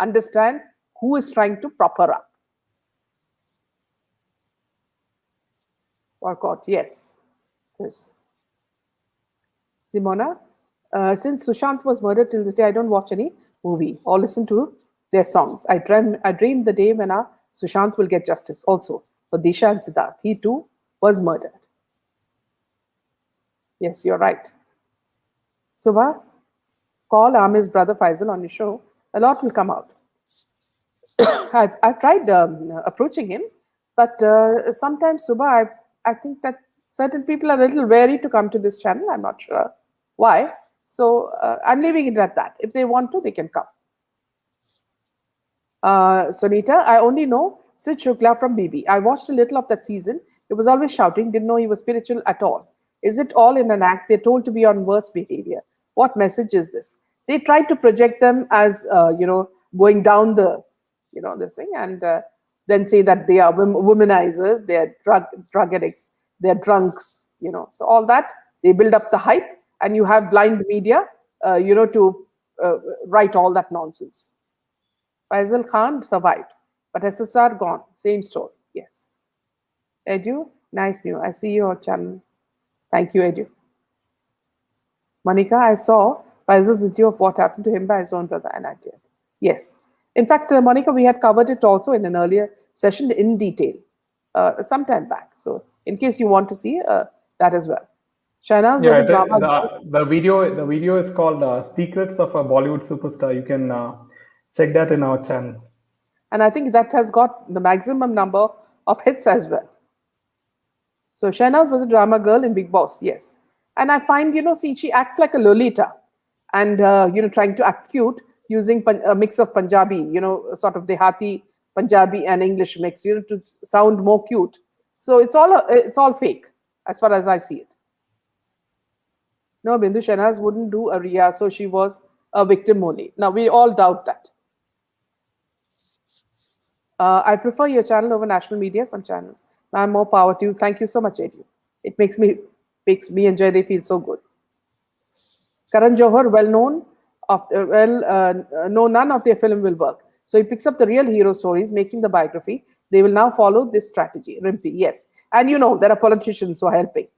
understand who is trying to prop her up. Or caught, yes. Yes. Simona, since Sushant was murdered till this day, I don't watch any movie or listen to their songs. I dream the day when our Sushant will get justice. Also, for Disha and Siddharth, he too was murdered. Yes, you're right. Subha, call Amir's brother Faisal on your show. A lot will come out. I've tried approaching him, but sometimes, Subha, I think that certain people are a little wary to come to this channel. I'm not sure why. So I'm leaving it at that. If they want to, they can come. Sonita, I only know Sid Shukla from BB. I watched a little of that season. He was always shouting, didn't know he was spiritual at all. Is it all in an act? They're told to be on worse behavior. What message is this? They try to project them as, going down this thing, and then say that they are womanizers, they are drug addicts, they are drunks, So all that, they build up the hype, and you have blind media, to write all that nonsense. Faisal Khan survived, but SSR gone. Same story. Yes. Edu, nice new. I see your channel. Thank you, Edu. Monica, I saw Faisal's video of what happened to him by his own brother, and I did. Yes. In fact, Monica, we had covered it also in an earlier session in detail, some time back. So, in case you want to see that as well. Shahnaz was Yeah, a drama. the video is called "Secrets of a Bollywood Superstar." You can check that in our channel. And I think that has got the maximum number of hits as well. So Shahnaz was a drama girl in Big Boss, yes. And I find, see, she acts like a Lolita and, trying to act cute using a mix of Punjabi, sort of Dehati Punjabi and English mix, to sound more cute. So it's all fake as far as I see it. No, Bindu, Shahnaz wouldn't do a Riya, so she was a victim only. Now, we all doubt that. I prefer your channel over national media, some channels. I'm more power to you. Thank you so much, Edu. It makes me enjoy. They feel so good. Karan Johar, well known, no, none of their film will work. So he picks up the real hero stories, making the biography. They will now follow this strategy. Rimpi, yes, and there are politicians who are helping.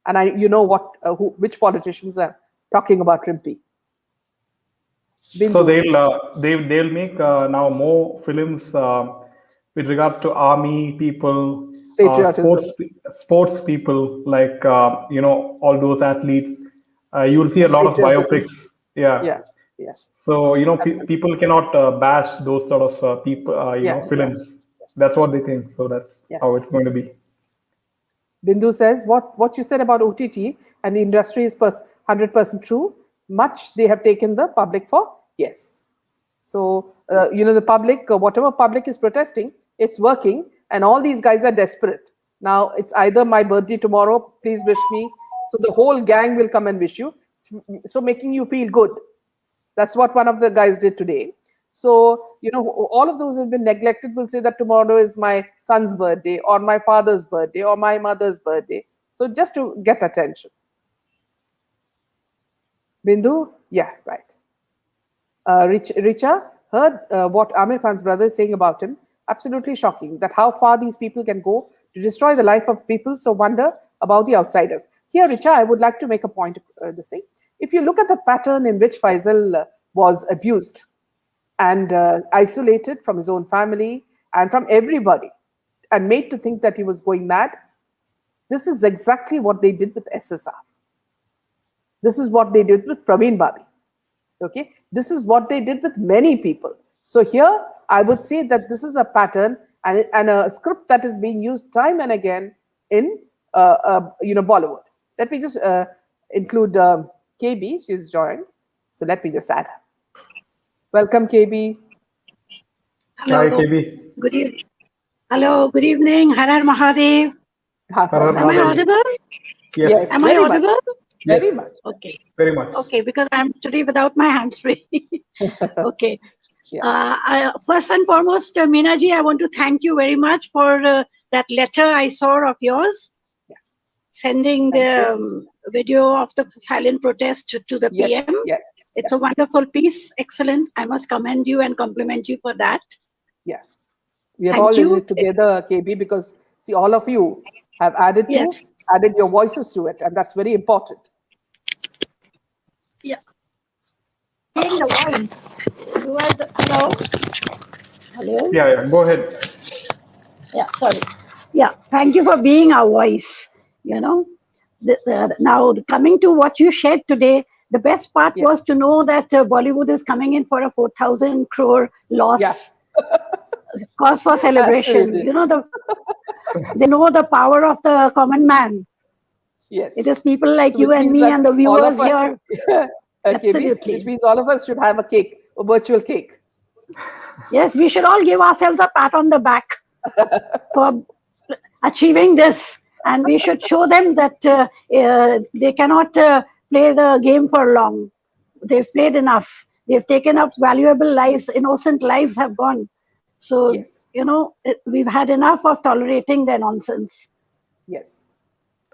And which politicians are talking about Rimpi. So they'll make now more films with regards to army people, Patriotism. sports people, like all those athletes. You'll see a lot of Patriotism. biopics. Yeah. Yeah, yeah. So people cannot bash those sort of people, Yeah, yeah, films. That's what they think. So that's yeah. how it's going to be. Bindu says, what you said about OTT and the industry is 100% true. Much they have taken the public for, yes. So, the public, whatever public is protesting, it's working, and all these guys are desperate. Now, it's either my birthday tomorrow, please wish me. So the whole gang will come and wish you. So making you feel good. That's what one of the guys did today. So, all of those have been neglected. Will say that tomorrow is my son's birthday or my father's birthday or my mother's birthday. So just to get attention. Bindu, yeah, right. Richa heard what Amir Khan's brother is saying about him. Absolutely shocking that how far these people can go to destroy the life of people. So wonder about the outsiders. Here, Richa, I would like to make a point. This thing. If you look at the pattern in which Faisal was abused and isolated from his own family and from everybody and made to think that he was going mad, this is exactly what they did with SSR. This is what they did with Praveen Babi. Okay, this is what they did with many people. So here, I would say that this is a pattern and a script that is being used time and again in Bollywood. Let me just include KB. She's joined, so let me just add her. Welcome, KB. Hi, Hello, KB. good evening. Hello, good evening. Har Har Mahadev. Harar Am I Mahadev. audible? Yes, Am I very much, audible? very yes, much. Okay. very much. Okay, because I'm actually without my hands free. Okay. Yeah. First and foremost, Meena ji, I want to thank you very much for that letter I saw of yours, Yeah. sending Thank you. the video of the silent protest to the Yes, PM. yes, It's yeah, a wonderful piece. Excellent. I must commend you and compliment you for that. yeah. We are all Thank in you. it together, KB, because see, all of you have Yes. added your voices to it, and that's very important. Yeah. Being the voice. You are the, hello? Hello? Yeah, yeah. Go ahead. Yeah, sorry. Yeah, thank you for being our voice. You know, now coming to what you shared today, the best part Yes, was to know that Bollywood is coming in for a 4,000 crore yeah, loss, cause for celebration. absolutely. You know, they know the power of the common man. Yes. It is people like So, you which and means me that and the all of viewers us, here. KB, which Absolutely. means all of us should have a cake, a virtual cake. Yes, we should all give ourselves a pat on the back for achieving this, and we should show them that they cannot play the game for long. They've played Absolutely, enough. They've taken up absolutely. valuable lives. Innocent lives have gone. So Yes, we've had enough of tolerating their nonsense. yes,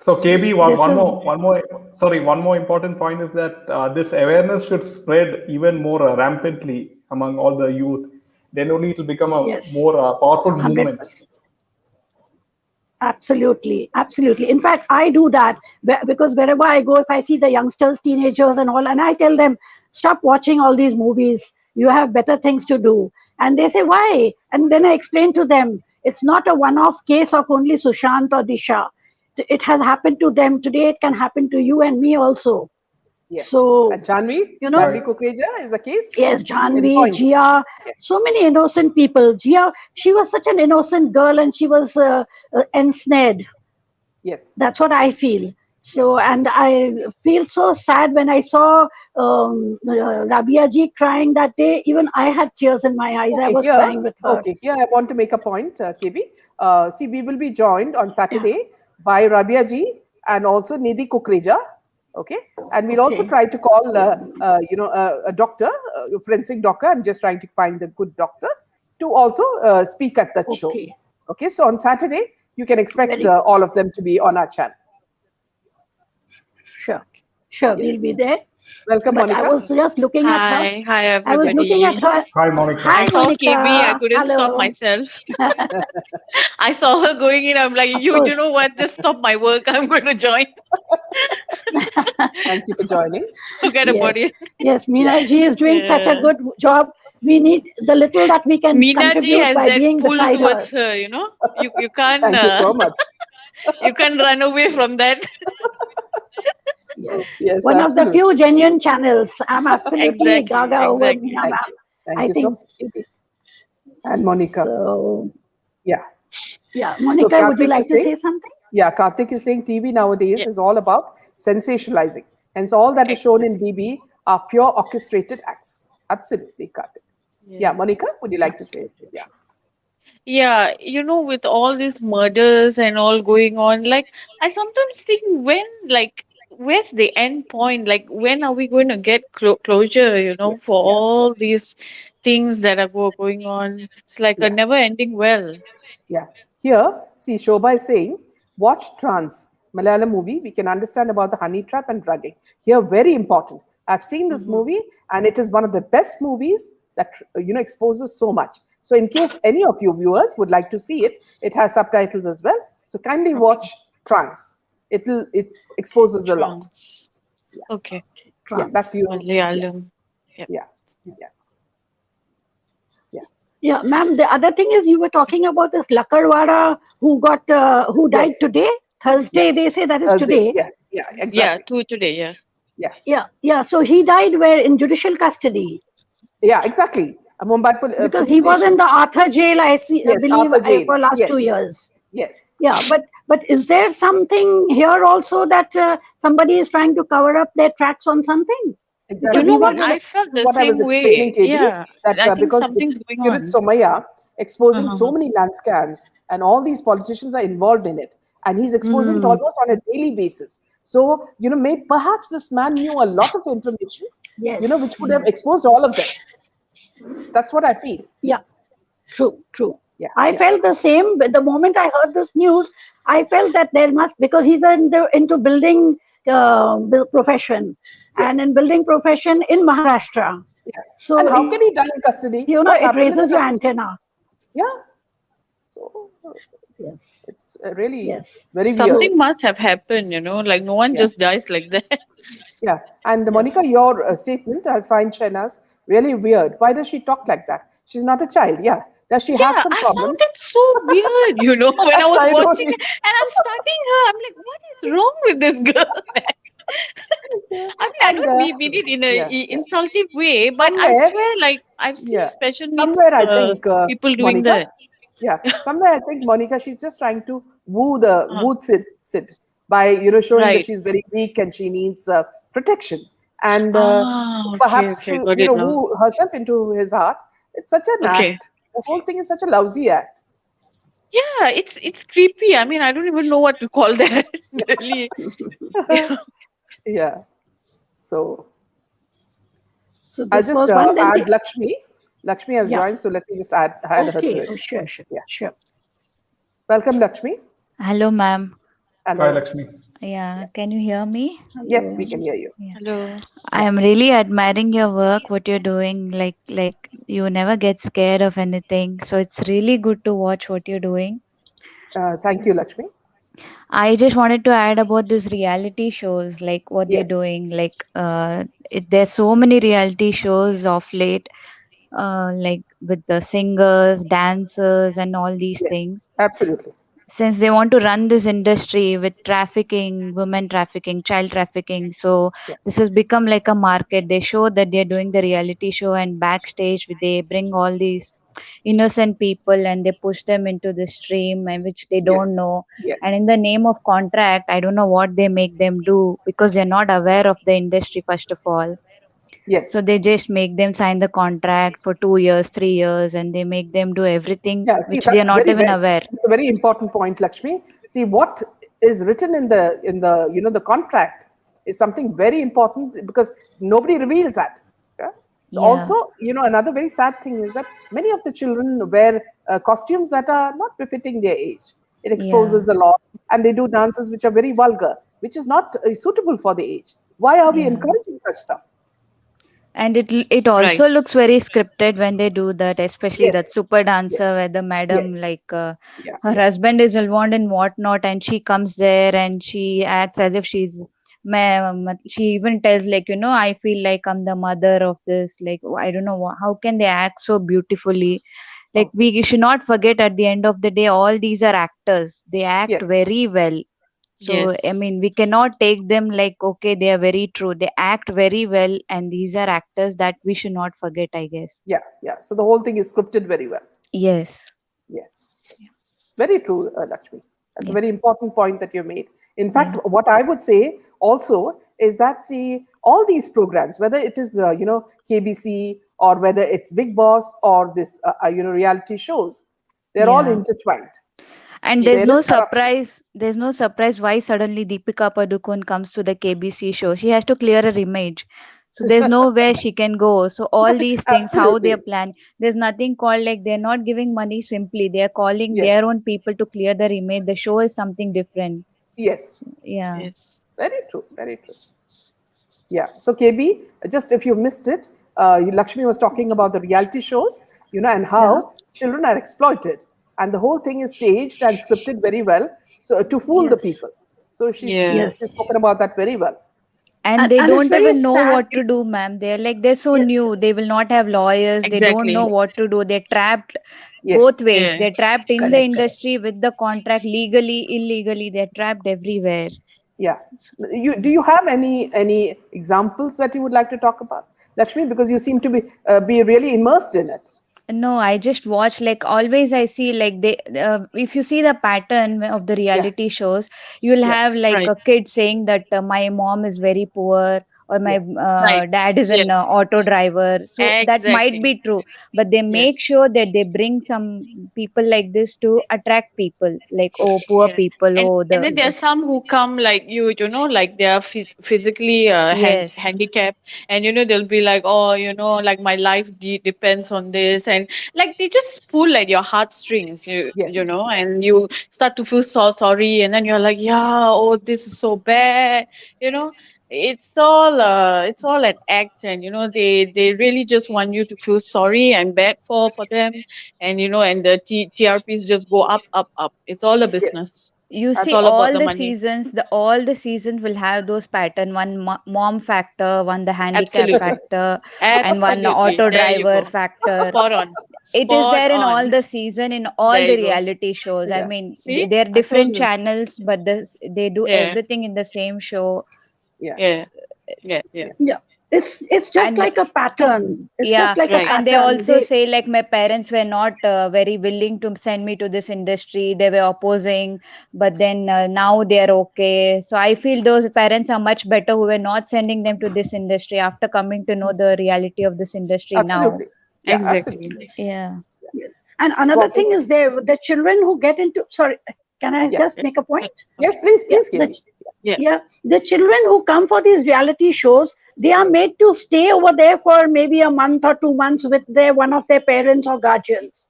So KB, This is one more important point is that this awareness should spread even more rampantly among all the youth. Then only it will become a yes, more powerful movement. 100%. Absolutely, absolutely. In fact, I do that because wherever I go, if I see the youngsters, teenagers, and all, and I tell them, stop watching all these movies. You have better things to do. And they say, why? And then I explain to them, it's not a one off case of only Sushant or Disha. It has happened to them. Today, it can happen to you and me also. yes. So, And Janvi, you know, Right. Janvi Kukreja is a case yes, in Janvi, point. Jia, Yes, so many innocent people. Jia, she was such an innocent girl and she was ensnared. yes, That's what I feel. So, yes. and I feel so sad when I saw Rabia ji crying that day. Even I had tears in my eyes. I was crying with her. Here I want to make a point, KB. See, we will be joined on Yeah. Saturday by Rabia ji and also Nidhi Kukreja. Okay, and we'll also Okay. try to call, a doctor, a forensic doctor. I'm just trying to find a good doctor to also speak at that show. Okay. Okay, so on Saturday you can expect Very good. all of them to be on our channel. Sure. Sure. We'll Yes, be there. welcome, But I Monica. was just looking at her. Hi I was looking at everybody. her. Hi, Monica. Hi, I saw KB, I Monica. couldn't stop Hello. myself. I saw her going in, I'm like, Of you do course. you know what? Just stop my work. I'm going to join. Thank you for joining. Forget Yes. about it. Yes, Yeah, Meena ji is doing such a Yeah. good job. We need the little that we can Meena ji contribute has by that being pull beside her. towards her, You can't thank you so much. you can't run away from that. Yes. Yes, One of the few absolutely. genuine channels. I'm absolutely Exactly, gaga over exactly. Meena Thank ma'am. you. Thank I you so think. much. And Monica. So, Yeah. yeah. So Monica, would you Karthik like is to saying, say something? yeah, Karthik is saying TV nowadays Yeah, is all about sensationalizing. Hence, all that is shown in exactly. BB are pure orchestrated acts. Absolutely, Karthik. Yeah, Monica, Yes. would you like to say? Absolutely Yeah. true. Yeah, with all these murders and all going on, like I sometimes think where's the end point? Like when are we going to get closure, Yeah. for Yeah. all these things that are going on? It's like a Yeah. never ending well. Yeah. Here, see, Shobha is saying, watch Trans, Malayalam movie. We can understand about the honey trap and drugging. Here, very important. I've seen this Hmm. movie, and it is one of the best movies that exposes so much. So, in case any of you viewers would like to see it, it has subtitles as well. So, kindly watch Okay. Trans. It exposes a lot. Trans. Yeah. Okay. Yeah. Back to Trans. you. Yeah. Malayalam. Yep. Yeah. Yeah. Yeah. Yeah, ma'am. The other thing is you were talking about this Lakarwara who died Yes. today, Yeah. Thursday. They say that is Thursday. today. Yeah. Yeah. Yeah, Exactly. today, yeah. Yeah. Yeah, yeah. So he died where in judicial custody. Yeah, exactly. Because police he was in station. the Arthur jail, I see, Yes, believe, Arthur Jail. for last two Yes, years. yes, Yeah, but is there something here also that somebody is trying to cover up their tracks on something? You Because exactly. he know See, what? was, I felt this is the what I was same explaining, way. KB, Yeah, that I think because with something's going Kirit on. Somaya exposing Uh-huh. so many land scams and all these politicians are involved in it, and he's exposing it mm, almost on a daily basis. So, may perhaps this man knew a lot of information, which yes, would have exposed all of them. That's what I feel. yeah, true, true. Yeah, I yeah. felt the same. But the moment I heard this news, I felt that there must, because he's into building profession, and Yes. in building profession in Maharashtra. Yeah. And So, how can he die in custody? What it happened in the raises your custody? antenna. Yeah. So it's Yes, really yes. very weird. So, Something must have happened, like no one Yeah. just dies like that. Yeah. And yes. Monica, your statement, I find Shahnaaz really weird. Why does she talk like that? She's not a child. Yeah. Does she have Yeah, some I found problems? that so weird, when I was I don't. watching it and I'm studying her. I'm like, what is wrong with this girl? Yeah. I mean, I And don't mean it in a yeah, yeah. insultive way, but I Somewhere, swear, like, I've seen yeah. special Somewhere needs I think people doing Monica. that. Yeah. Somewhere I think Monica, she's just trying to Uh, woo Sid by showing that right. she's very weak and she needs protection, and Okay, perhaps okay, to got it now. woo herself into his heart. It's such an Okay. act. The whole thing is such a lousy act. Yeah, it's creepy. I mean, I don't even know what to call that. Really. Yeah. Yeah. So So I'll this just was one. Then add Lakshmi. Lakshmi has yeah. joined, so let me just add her to Okay. it. Oh, sure, sure, Yeah. sure. Welcome, Lakshmi. Hello, ma'am. Hi, Hello. Lakshmi. Yeah, can you hear me? Yes, we Hello. can hear you. Yeah. Hello. I Yeah. am really admiring your work, what you're doing. Like you never get scared of anything. So it's really good to watch what you're doing. Thank you, Lakshmi. I just wanted to add about this reality shows, like what they're Yes. doing. There's so many reality shows of late, like with the singers, dancers, and all these Yes. things. Absolutely. Since they want to run this industry with trafficking, women trafficking, child trafficking, so Yeah. this has become like a market. They show that they're doing the reality show, and backstage they bring all these innocent people and they push them into the stream and which they don't Yes. know. And Yes. in the name of contract, I don't know what they make them do because they're not aware of the industry first of all. Yes. So they just make them sign the contract for 2 years, 3 years, and they make them do everything Yeah, see, which they are not even aware. that's a very important point, Lakshmi. See, what is written in the the contract is something very important because nobody reveals that. Yeah? So Yeah, also, another very sad thing is that many of the children wear costumes that are not befitting their age. It yeah, exposes a lot, and they do dances which are very vulgar, which is not suitable for the age. Why are we yeah. encouraging such stuff? And it Right. also looks very scripted when they do that, especially that Yes, super yes, dancer where the madam yes, yeah, her yeah, husband is involved and whatnot, and she comes there and she acts as if she's she even tells I feel like I'm the mother of this. Like I don't know how can they act so beautifully. Like okay, we should not forget at the end of the day, all these are actors. They act yes. very well. So, I Yes. mean, we cannot take them like, okay, they are very true. They act very well, and these are actors that we should not forget, I guess. Yeah, yeah. So the whole thing is scripted very well. Yes. Yes, yes. Very true, Lakshmi. That's a Yeah. very important point that you made. In fact, Yeah. what I would say also is that, see, all these programs, whether it is KBC or whether it's Big Boss or this reality shows, they're all Yeah. intertwined. And There is corruption. there's no surprise why suddenly Deepika Padukone comes to the KBC show. She has to clear her image. So there's nowhere she can go. So all these things, how they Absolutely. plan, there's nothing called like they're not giving money simply. They're calling Yes. their own people to clear their image. The show is something different. Yes. So, yeah. Yes. Very true. Very true. Yeah. So KB, just if you missed it, Lakshmi was talking about the reality shows, and Yeah. how children are exploited, and the whole thing is staged and scripted very well, so to fool the Yes. people. So she's Yes. spoken about that very well. And they And it's don't very even know sad. what to do, ma'am. They're so Yes. new. They Yes. will not have lawyers. They don't know Exactly. Yes. what to do. They're trapped Yes. both ways. Yeah. They're trapped in the Correct. Correct. industry with the contract legally, illegally. They're trapped everywhere. Yeah. Do you have any examples that you would like to talk about? Lakshmi, because you seem to be really immersed in it. No, I just watch, like always I see like they if you see the pattern of the Yeah, reality shows, you will yeah, have like Right. a kid saying that my mom is very poor, or my yeah, Right. dad is Yeah. an auto driver. So that might Exactly. be true, but they make Yes. sure that they bring some people like this to attract people, like, oh, poor Yeah. people, And oh, and then there are some who come like like they are physically yes, handicapped, and they'll be like, oh, like my life depends on this, and like they just pull at your heartstrings, yes, and you start to feel so sorry, and then you're like, yeah, oh, this is so bad, you know. It's all an act, and they really just want you to feel sorry and bad for them, and and the TRPs just go up, up, up. It's all a yes, business. you It's see all absolutely. about all the the money. seasons, the all the seasons will have those pattern, one mom factor, one the handicap Absolutely. factor, and one Absolutely. auto There you driver go. factor. Spot on. It is Spot there in all on. the season, in all There the you go. reality shows. I Yeah, mean, See? they're I told different you. channels, but they do Yeah. everything in the same show. Yeah, Yeah. Yeah. Yeah. yeah, Yeah, it's just And like a pattern. It's just yeah, like a Right. and they pattern. also They say like my parents were not very willing to send me to this industry. They were opposing, but then now they are okay. So I feel those parents are much better who were not sending them to this industry after coming to know the reality of this industry now. absolutely. Yeah, absolutely. Exactly. yes, Yeah. yes. And another Swati? thing is there the children who get into. Sorry, can I Yeah. just Yeah. make a Yeah. point? Yes, please, Yeah, please, KB. Yeah. yeah, the children who come for these reality shows, they are made to stay over there for maybe a month or 2 months with their one of their parents or guardians.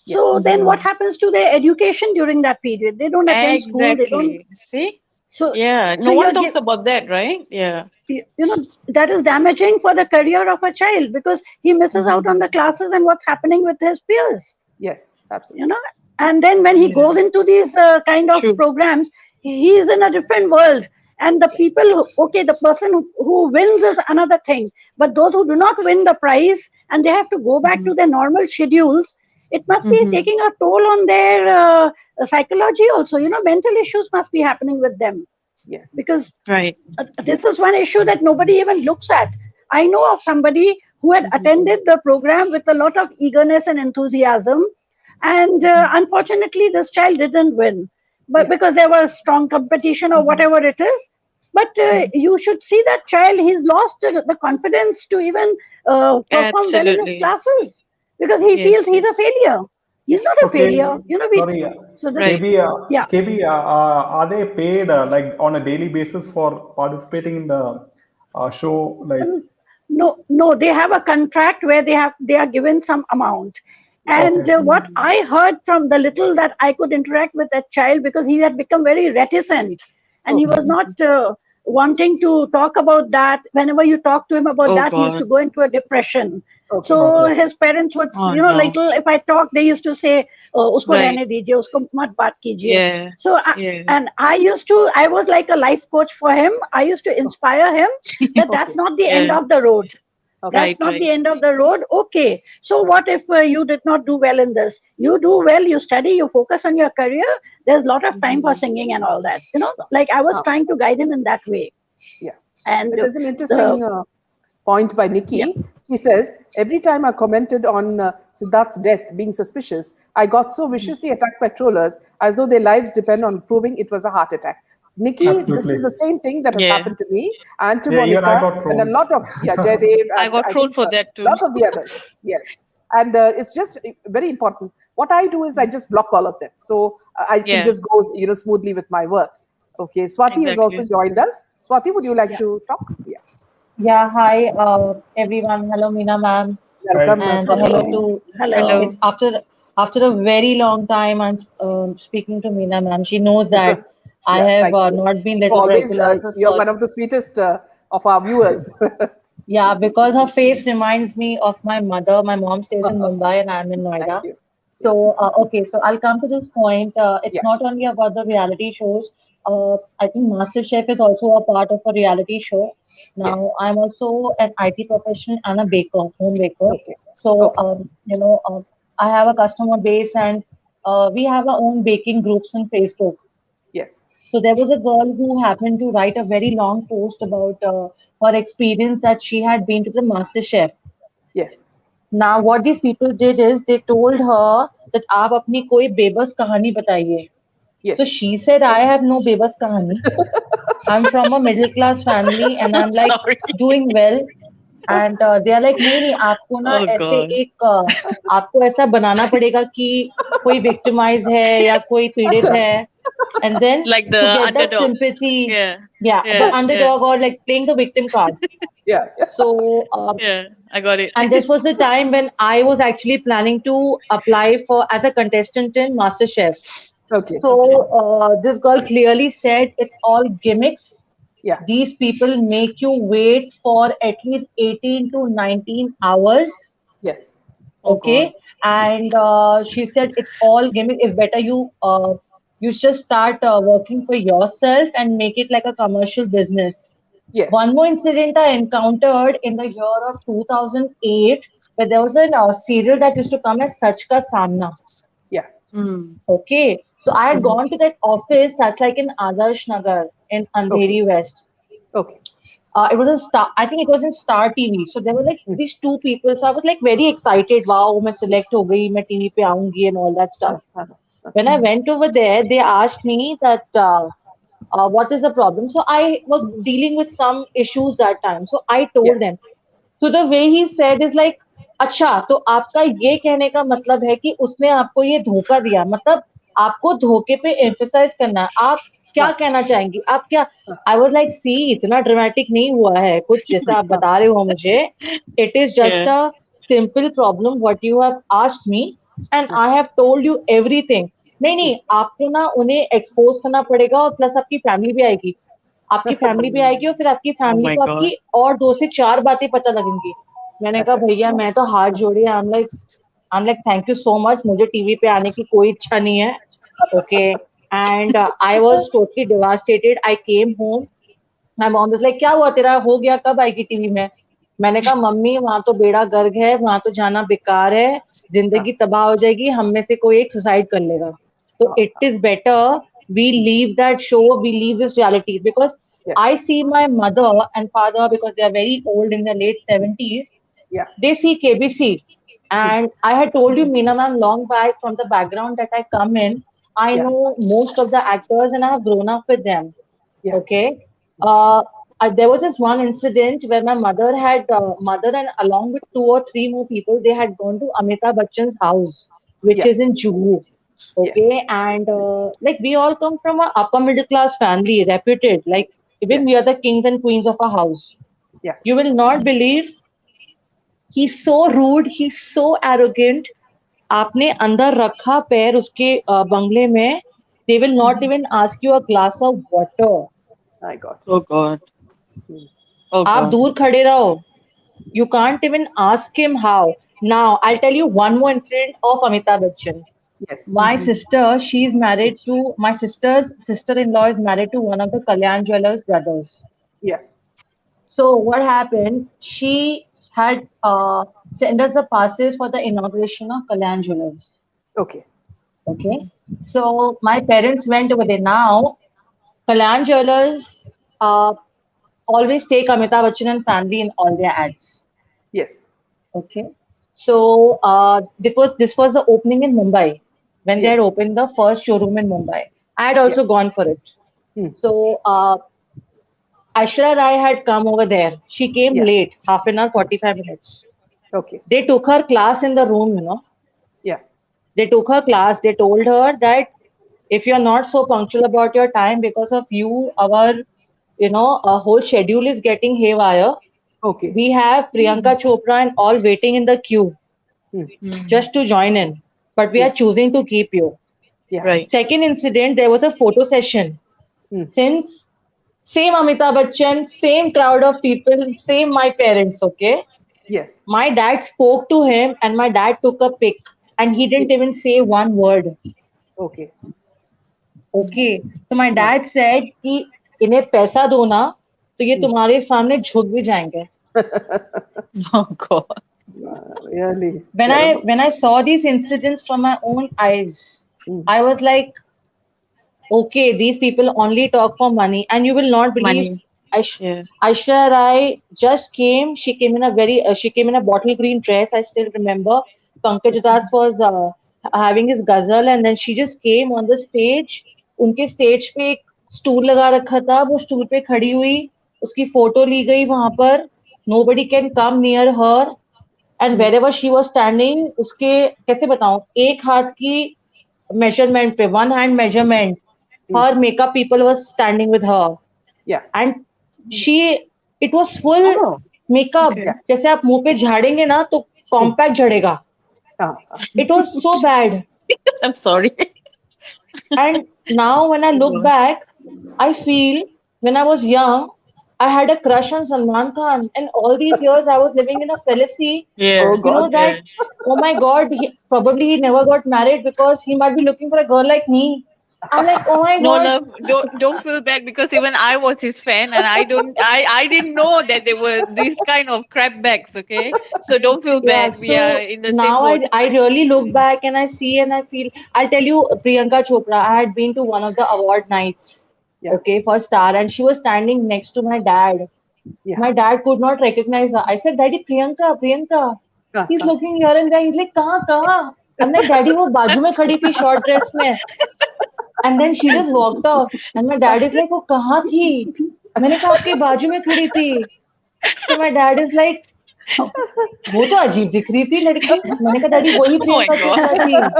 Yeah, So then what Mm-hmm. happens to their education during that period? They don't attend school, they don't. Exactly. See? So Yeah. so No one you're talks about that, right? Yeah. that is damaging for the career of a child because he misses out on Mm-hmm. the classes and what's happening with his peers, yes, you absolutely. know and then when he Yeah. goes into these kind of True. programs, he is in a different world. And the people okay, the person who wins is another thing, but those who do not win the prize and they have to go back Mm-hmm. to their normal schedules, it must be Mm-hmm. taking a toll on their psychology also. Mental issues must be happening with them Yes, because Right. this is one issue that nobody even looks at. I know of somebody who had hmm, attended the program with a lot of eagerness and enthusiasm, and Mm-hmm. unfortunately, this child didn't win, but yeah, because there was strong competition or Mm-hmm. whatever it is. But Mm-hmm. you should see that child; he's lost the confidence to even perform well in his Absolutely. classes because he feels Yes. he's a Yes. failure. yeah. He's not a Okay, failure, we. sorry, So this, Right. KB, yeah. are they paid like on a daily basis for participating in the show? Like, No, no, they have a contract where they are given some amount. And okay, what Mm-hmm. I heard from the little that I could interact with that child, because he had become very reticent and he Okay, was not wanting to talk about that. Whenever you talk to him about Oh that, he used to God. go into a depression. okay, So okay, his parents would, Oh no. little, if I talk, they used to say, usko Right. rehne dijiye, usko mat baat kijiye. Yeah. So, Yeah. and I was like a life coach for him. I used to inspire him that okay, that's not the end Yeah. of the road. okay, That's Right. not Right. the end of the road. Okay. So what if you did not do well in this? You do well, you study, you focus on your career. There's a lot of time for hmm, singing and all that. Like I was ah, trying to guide him in that way. yeah. And But there's an the interesting point by yeah. Nikki. He says, every time I commented on Siddharth's death being suspicious, I got so viciously attacked by trollers as though their lives depend on proving it was a heart attack. Nikki, this is absolutely. the same thing that has Yeah. happened to me and to Yeah, even I Monica got and a trolled. lot of, yeah, Jaydev, I and got I trolled think for a that too. lot of the others. Yes. And it's just very important. What I do is I just block all of them. So I can Yeah. just go, smoothly with my work. Okay. Swati has also Exactly. joined us. Swati, would you like Yeah. to talk? Yeah. Yeah, hi everyone. Hello, Meena ma'am, Right. Welcome, and Swati. hello Hello. to. Hello. Hello. It's after a very long time I'm speaking to Meena ma'am. She knows that I Yeah, have thank you. not been You little always, regular. So you're sorry. one of the sweetest of our viewers. Yeah, because her face reminds me of my mother. My mom stays in Mumbai and I'm in Thank Noida. you. Yeah, So, okay, so I'll come to this point. It's yeah, not only about the reality shows. I think MasterChef is also a part of a reality show. yes. Now, I'm also an IT professional and a baker, home baker. Okay, So, okay, I have a customer base and we have our own baking groups on Facebook. yes. So there was a girl who happened to write a very long post about her experience that she had been to the Master Chef. Yes. Now, what these people did is they told her that आप अपनी कोई बेबस कहानी बताइए. So Yes. she said, I have no bebas kahani. I'm from a middle class family and I'm like Sorry. doing well. And they are like, नहीं नहीं आपको ना Oh ऐसे God. एक आपको ऐसा बनाना पड़ेगा कि कोई victimize है या कोई पीड़ित Acha. है. And then Like the to get that underdog. sympathy, Yeah. yeah, the Yeah. Yeah. underdog or like playing the victim card. Yeah. So, Yeah. I got it. and this was the time when I was actually planning to apply for as a contestant in MasterChef. Okay. So Okay. this girl clearly said it's all gimmicks. Yeah. These people make you wait for at least 18 to 19 hours. Yes. Oh God. Okay, and she said it's all gimmick. It's better you just start working for yourself and make it like a commercial business. Yes. One more incident I encountered in the year of 2008, where there was a serial that used to come as Sach Ka Samna. Yeah. Hmm. Okay, so I had Mhm. gone to that office that's like in Adarsh Nagar in Okay. Andheri West. Okay. It was a star. I think it was in Star TV. So there were like Mm. these two people. So I was like very excited. Wow, मैं select हो गई, मैं TV पे आऊंगी and all that stuff. When I went over there, they asked me that what is the problem. So I was dealing with some issues that time. So I Yeah. told them. So the way he said is like, अच्छा तो आपका ये कहने का मतलब है कि उसने आपको ये धोखा दिया मतलब आपको धोखे पे एम्फेसाइज करना है आप क्या हाँ. कहना चाहेंगी आप क्या हाँ. आई वाज लाइक सी इतना ड्रामेटिक नहीं हुआ है कुछ जैसा आप हाँ. बता रहे हो मुझे it is just Yeah. A simple problem what you have asked me and हाँ. I have told you everything नहीं नहीं आपको ना उन्हें एक्सपोज करना पड़ेगा और प्लस आपकी फैमिली भी आएगी आपकी फैमिली भी आएगी और फिर आपकी Oh फैमिली my को God. आपकी और दो से चार बातें पता लगेंगी मैंने कहा अच्छा. भैया मैं तो हाथ जोड़े I am like thank you so much मुझे टीवी पे आने की कोई इच्छा नहीं है okay and I was totally devastated I came home my mom was like क्या हुआ तेरा हो गया कब आएगी टीवी में मैंने कहा मम्मी वहां तो बेड़ा गर्क है वहां तो जाना बेकार है हाँ. जिंदगी तबाह हो जाएगी हम में से कोई एक सुसाइड कर लेगा तो हाँ. It is better we leave that show we leave this reality because I Yes. see my mother and father because they are very old in their late 70s Yeah. they see KBC. And I had told you, Meena ma'am, long back from the background that I come in, I Yeah. know most of the actors and I have grown up with them. Yeah. Okay. Uh, there was this one incident where my mother and along with two or three more people, they had gone to Amitabh Bachchan's house, which Yeah. is in Juhu. Yes. Okay. And like we all come from a upper middle class family, reputed. Like even Yes. we are the kings and queens of our house. Yeah. You will not believe he's so rude, he's so arrogant. आपने अंदर रखा पैर उसके बंगले में they will not even ask you a glass of water. My God. Oh God. Mm. Oh आप God. दूर खड़े रहो. You can't even ask him how. Now, I'll tell you one more incident of Amitabh Bachchan. Yes. My sister, she's married to, my sister's sister-in-law is married to one of the Kalyan Jewellers brothers. Yeah. So what happened? She had sent us the passes for the inauguration of Kalyan Jewellers. Okay. Okay. So my parents went over there. Now, Kalyan Jewellers always take Amitabh Bachchan and family in all their ads. Yes. Okay. So this was the opening in Mumbai when they had Yes. opened the first showroom in Mumbai. I had Yeah. also gone for it. Mm. So Aishwarya Rai had come over there. She came Yeah. late, half an hour, 45 minutes. Okay. They took her class in the room, Yeah. They took her class. They told her that if you're not so punctual about your time because of you, our whole schedule is getting haywire. Okay. We have Priyanka Chopra and all waiting in the queue Mm. Hmm. just to join in, but we are Yes. choosing to keep you. Yeah. Right. Second incident, there was a photo session. Mm. Since same Amitabh Bachchan, same crowd of people, same my parents, okay? Yes. My dad spoke to him and my dad took a pic and he Yeah. didn't even say one word. Okay. Okay. So my Mm. dad said कि इन्हें पैसा दो ना तो ये Mm. तुम्हारे सामने झुक भी जाएंगे. Oh God. Really When I terrible. when I saw these incidents from my own eyes, Mm. I was like, okay, these people only talk for money, and you will not believe. Money. Aish- Yeah. Aishwarya Rai just came. She came in a bottle green dress. I still remember. Pankaj Das was having his ghazal, and then she just came on the stage. उनके stage पे एक stool लगा रखा था. वो stool पे खड़ी हुई. उसकी फोटो ली गई वहां पर. Nobody can come near her. And wherever she was standing, उसके कैसे बताऊं, एक हाथ की measurement पे, one hand measurement, her makeup people was standing with her. Yeah. And she, it was full Oh, makeup. okay. Yeah. जैसे आप मुंह पे झाड़ेंगे ना तो compact झड़ेगा. It was so bad. I'm sorry. And now when I look God. back, I feel when I was young, I had a crush on Salman Khan. And all these years I was living in a fallacy, Oh Yeah. you know, God. that, Yeah. oh my God, he never got married because he might be looking for a girl like me. I'm like, oh my No, God. love, don't feel bad because even I was his fan and I didn't know that they were these kind of crap bags, okay? So don't feel Yeah, bad. We are so in the same now boat. I really look back and I see and I feel. I'll tell you, Priyanka Chopra, I had been to one of the award nights, Yeah. okay, for Star, and she was standing next to my dad. Yeah. My dad could not recognize her. I said, Daddy, Priyanka, Priyanka. He's Uh-huh. looking here and there. He's like, कहाँ कहाँ? I'm like, Daddy, वो बाजू में खड़ी थी short dress में. And then she just walked off. And my dad is like, वो कहाँ थी? मैंने कहा आपके बाजू में खड़ी थी. So my dad is like, वो तो अजीब दिख रही थी लड़की. मैंने कहा डैडी वही Oh my Priyanka God. Chopra थी. I mean,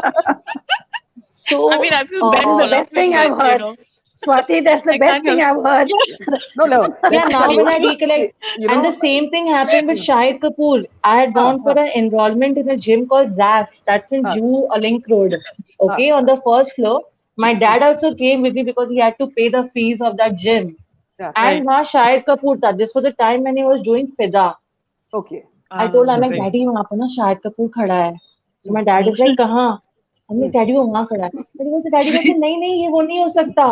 So I feel bad That's for the uh, best laughing, thing but I've heard. Swati, that's the I best can't thing help. I've heard. No, no. yeah, Let me tell now when you. I recollect, You and the know. same thing happened with Shahid Kapoor. I had Uh, gone for uh, an enrollment in a gym called ZAF. That's in uh, Jew Link Road. uh, Okay, on the first floor. My dad also came with me because he had to pay the fees of that gym. yeah. And Right. वहाँ Shahid Kapoor था. This was a time when he was doing Fida. Okay. I told I'm like, Right. Daddy, वहाँ पर ना शाहिद कपूर खड़ा है. So my Mm, dad is like, Mm. कहाँ? हम like, daddy वो वहाँ खड़ा है. डैडी बोलते नहीं नहीं ये वो नहीं हो सकता.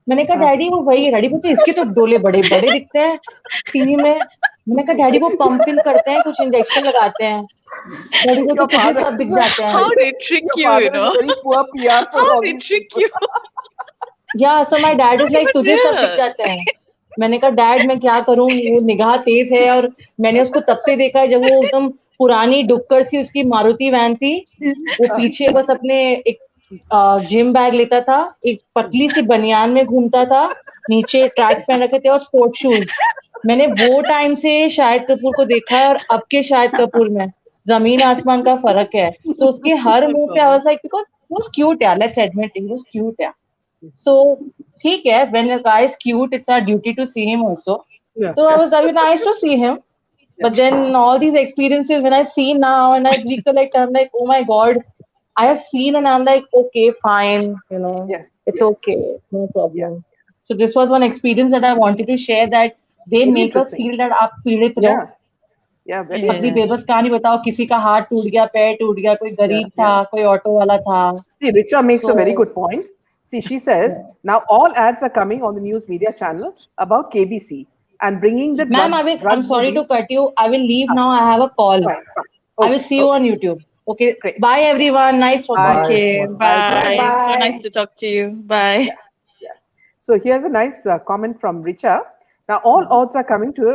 मैंने कहा uh, डैडी वो वही है. डैडी बोलते इसके तो डोले बड़े बड़े दिखते हैं टीवी में. मैंने कहा डैडी वो पंप फिल करते हैं कुछ इंजेक्शन लगाते हैं. डैडी बोलते your तुझे father सब दिख is a जाते हैं. How they trick your you, father is a very poor PR for How all they these trick people. you. या so my It's dad is not like even तुझे सब दिख real. जाते हैं. मैंने कहा डैड मैं क्या करूं वो निगाह तेज है और मैंने उसको तब से देखा है जब वो एकदम पुरानी डुक्कर सी उसकी मारुति वैन थी. वो Uh, पीछे बस अपने एक जिम बैग लेता था. एक पतली सी बनियान में घूमता था. नीचे ट्रैक्स पहन रखे थे और स्पोर्ट शूज. मैंने वो टाइम से शाहिद कपूर को देखा है और अब के शाहिद कपूर में जमीन आसमान का फर्क है. तो उसके हर Oh मुंह पे I God. Was like because he was cute यार. Let's admit he was cute यार. So, ठीक है, when a guy is cute, it's our duty to see him also. yeah. So I was very nice to see him. Yeah. But then all these experiences, when I see now and I recollect, I'm like, oh my God, I have seen and I'm like, okay, fine, Yes. it's Yes. okay, no Yeah. problem. So this was one experience that I wanted to share that they Very make us interesting. feel that आप पीड़ित रहो. Yeah. Yeah. Very अपनी Yeah. interesting. बेबस कहानी बताओ. किसी का हाथ टूट गया, पैर टूट गया, कोई Yeah. गरीब था, Yeah. कोई ऑटो वाला था. See, Richa makes a So very good point. See, she says yeah. now all ads are coming on the news media channel about KBC and bringing the Ma'am, I'm drug sorry to goodies. cut you. I will leave Ah, now. I have a call. fine, fine. I will Okay, see you okay, on YouTube. Okay. great. Bye, everyone. Nice talking to Bye. you. Okay. Bye. Bye. Bye. Bye Bye. Bye. So nice bye. to talk to you. Bye. Yeah, yeah. So here's a nice comment from Richa. Now all odds are coming to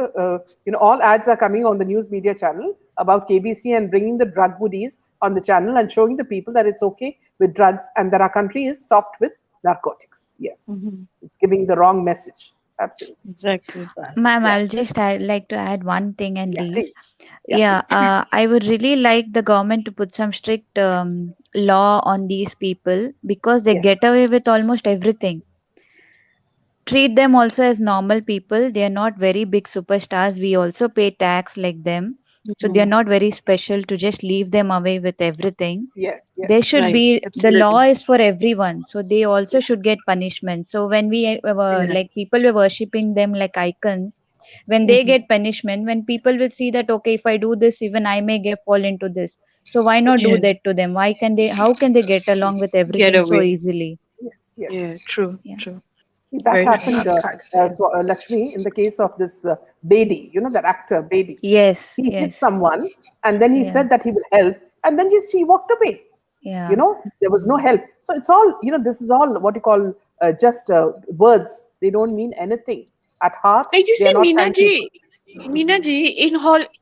all ads are coming on the news media channel about KBC and bringing the drug goodies on the channel and showing the people that it's okay with drugs and that our country is soft with narcotics. Yes, Hmm. it's giving the wrong message. Absolutely. Exactly. Ma'am, Yeah, I'll just like to add one thing and yeah. leave. Please. Yeah, Yeah, please. I would really like the government to put some strict law on these people because they Yes. get away with almost everything. Treat them also as normal people. They are not very big superstars. We also pay tax like them. So they are Hmm. not very special to just leave them away with everything. Yes. There Yes. should Right. be the law Absolutely. is for everyone. So they also Yeah. should get punishment. So when we Yeah. like people were worshipping them like icons, when they Hmm. get punishment, when people will see that okay, if I do this, even I may get fall into this. So why not do Yeah. that to them? Why can they? How can they get along with Get everything so away. easily? Yes. Yes. Yeah. True. Yeah. True. See, that Very happened, true. Lakshmi, in the case of this Bedi, that actor, Bedi. Yes. He hit Yes. someone and then he Yeah. said that he will help and then just he walked away. Yeah. There was no help. So it's all, this is all what you call just words. They don't mean anything. At heart, And you they are see, not kind people. Minaji,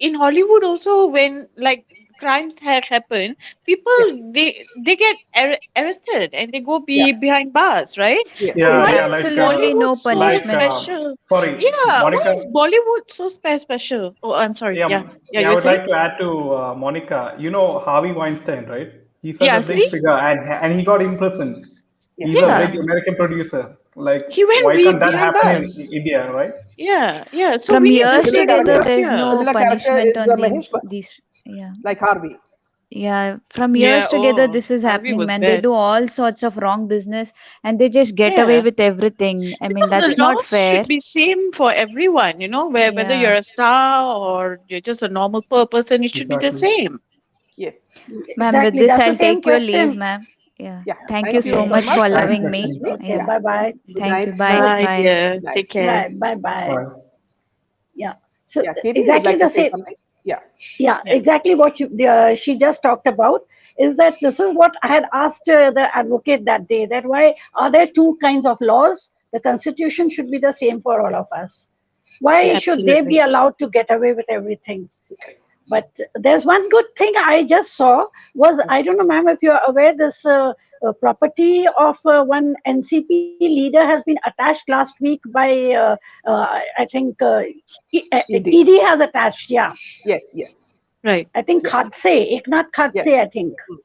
in Hollywood also, when like crimes have happened, Yeah. people they get arrested and they go Yeah. be behind bars, right? Yes. So There's Yeah, why yeah, is like absolutely Bollywood no so punishment. special? sorry, Yeah, why Monica. is Bollywood so special? Oh, I'm sorry. Yeah, Yeah, yeah, yeah, I you're would saying? like to add to Monica. You know Harvey Weinstein, right? He's such a Yeah, big see? figure, and he got imprisoned. Yeah. He's a Yeah, big American producer. Like, he went why be can't that behind happen in bars. India, right? Yeah, yeah. So From we need A to years similar take together, character. notes there's here. no Similar character punishment is on Mahesh Bhatt, these. Yeah. like Harvey. Yeah, from Yeah, years together, oh, this is Harvey happening, was man. They bad. do all sorts of wrong business and they just get away Yeah. with everything. I mean, Because the that's not laws fair. should be same for everyone, whether Yeah. you're a star or you're just a normal person, it should be the Exactly. same. Yeah. Ma'am, with Exactly. this, That's the I'll same take your leave, question. ma'am. Yeah. Yeah. Thank you Thank you so so Okay. much much. for Thanks, allowing Thanks, me. Lakshmi. Lakshmi. Okay. Yeah. Yeah. Bye bye. Good Thank you. night. Bye. Bye, Bye. dear. Good night. Take care. Bye bye bye. Bye. Yeah. So Yeah. KB would exactly like to the say same. something. Yeah. Yeah, Yeah. exactly what she just talked about is that this is what I had asked the advocate that day, that why are there two kinds of laws? The constitution should be the same for all of us. Why Yeah. should they be Absolutely. allowed to get away with everything? Yes. But there's one good thing I just saw was, I don't know, ma'am, if you're aware, this property of one NCP leader has been attached last week by, I think, ED. ED has attached, yeah. Yes. Yes. Right. I think Yeah. Khadse, Eknath Khadse, Yes. I think. Mm,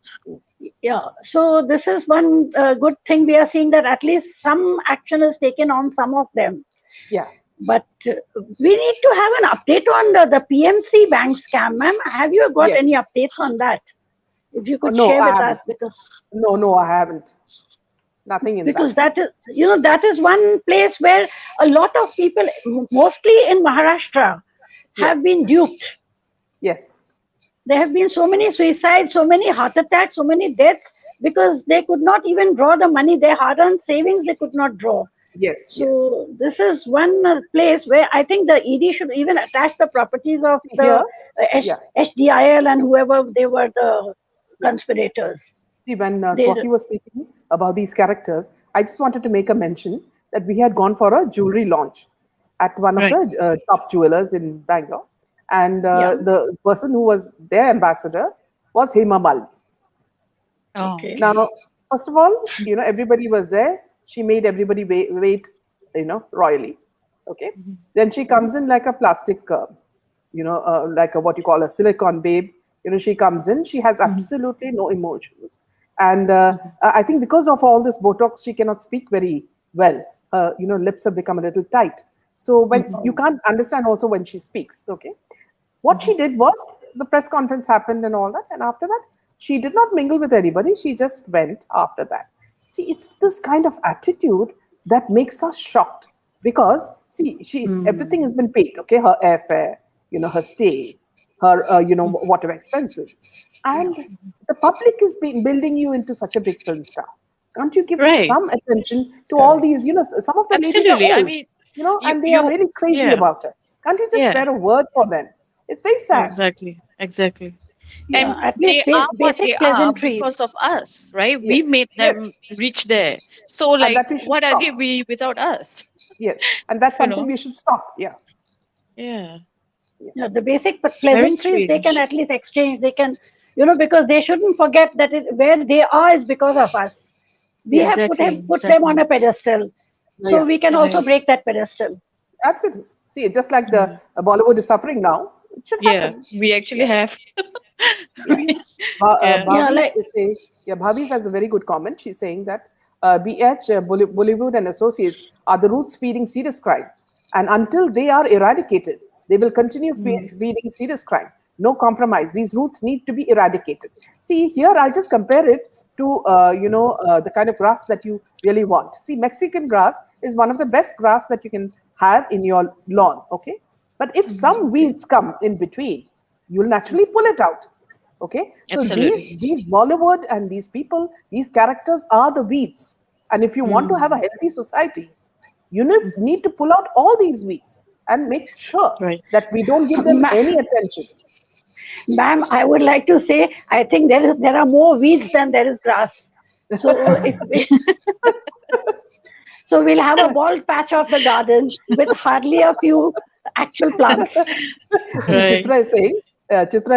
mm. Yeah. So this is one good thing we are seeing, that at least some action is taken on some of them. Yeah. But we need to have an update on the PMC bank scam, ma'am. Have you got Yes. any updates on that? If you could No, share I with us, haven't. because No, I haven't. Nothing in that. that is, that is one place where a lot of people, mostly in Maharashtra, have Yes. been duped. Yes. There have been so many suicides, so many heart attacks, so many deaths, because they could not even draw the money, their hard earned savings, they could not draw. Yes. Yes. So, this is one place where I think the ED should even attach the properties of See the here. Yeah. HDIL and whoever they were, the Yeah. conspirators. See, when They, Swati was speaking about these characters, I just wanted to make a mention that we had gone for a jewelry launch at one of Right. the top jewelers in Bangalore, and yeah, the person who was their ambassador was Hema Malini. Oh, okay. okay. Now, first of all, everybody was there. She made everybody wait, royally. Okay. Mhm. Then she comes in like a plastic, like a, what you call a silicon babe. She comes in. She has Mhm. absolutely no emotions, and Mhm. I think because of all this Botox, she cannot speak very well. Her, lips have become a little tight. So when Mhm. you can't understand also when she speaks. Okay. What she did was, the press conference happened and all that, and after that, she did not mingle with anybody. She just went after that. See, it's this kind of attitude that makes us shocked, because see, everything has Mm. been paid. Okay, her airfare, her stay, her whatever expenses, and the public is building you into such a big film star. Can't you give Right. some attention to all Correct. these? Some of the ladies are Absolutely. I old, mean, you and they are you really crazy yeah, about it. Can't you just yeah. spare a word for them? It's very sad. Exactly. Exactly. Yeah, And at least they are what basic they are because of pleasantries. us, right? We Yes, made yes, them reach there. So, and like, that we should what are they stop. we without us? Yes, and that's You something know? we should stop. Yeah, Yeah. yeah, Yeah, the basic It's very pleasantries they can strange. at least exchange. They can, because they shouldn't forget that where they are is because of us. We yes, have Exactly. put them on Exactly. a pedestal, so yeah, we can also Right. break that pedestal. absolutely. See, just like the Mm. Bollywood is suffering now, it should Yeah. happen. We actually Yeah, have. yeah. Yeah. Yeah, Bhavi's like is saying, yeah, Bhavi's has a very good comment. She's saying that BH, Bollywood and Associates are the roots feeding serious crime. And until they are eradicated, they will continue Mm. feeding serious crime. No compromise. These roots need to be eradicated. See, here I just compare it to, the kind of grass that you really want. See, Mexican grass is one of the best grass that you can have in your lawn, okay? But if some Okay. weeds come in between, you'll naturally pull it out. Okay, so these Absolutely. these Bollywood and these people, these characters are the weeds. And if you want to have a Mm. healthy society, you need to pull out all these weeds and make sure Right. that we don't give them ma- any attention. ma'am, I would like to say, I think there are more weeds than there is grass. So if So we'll have a bald patch of the garden with hardly a few actual plants. See, Right. Chitra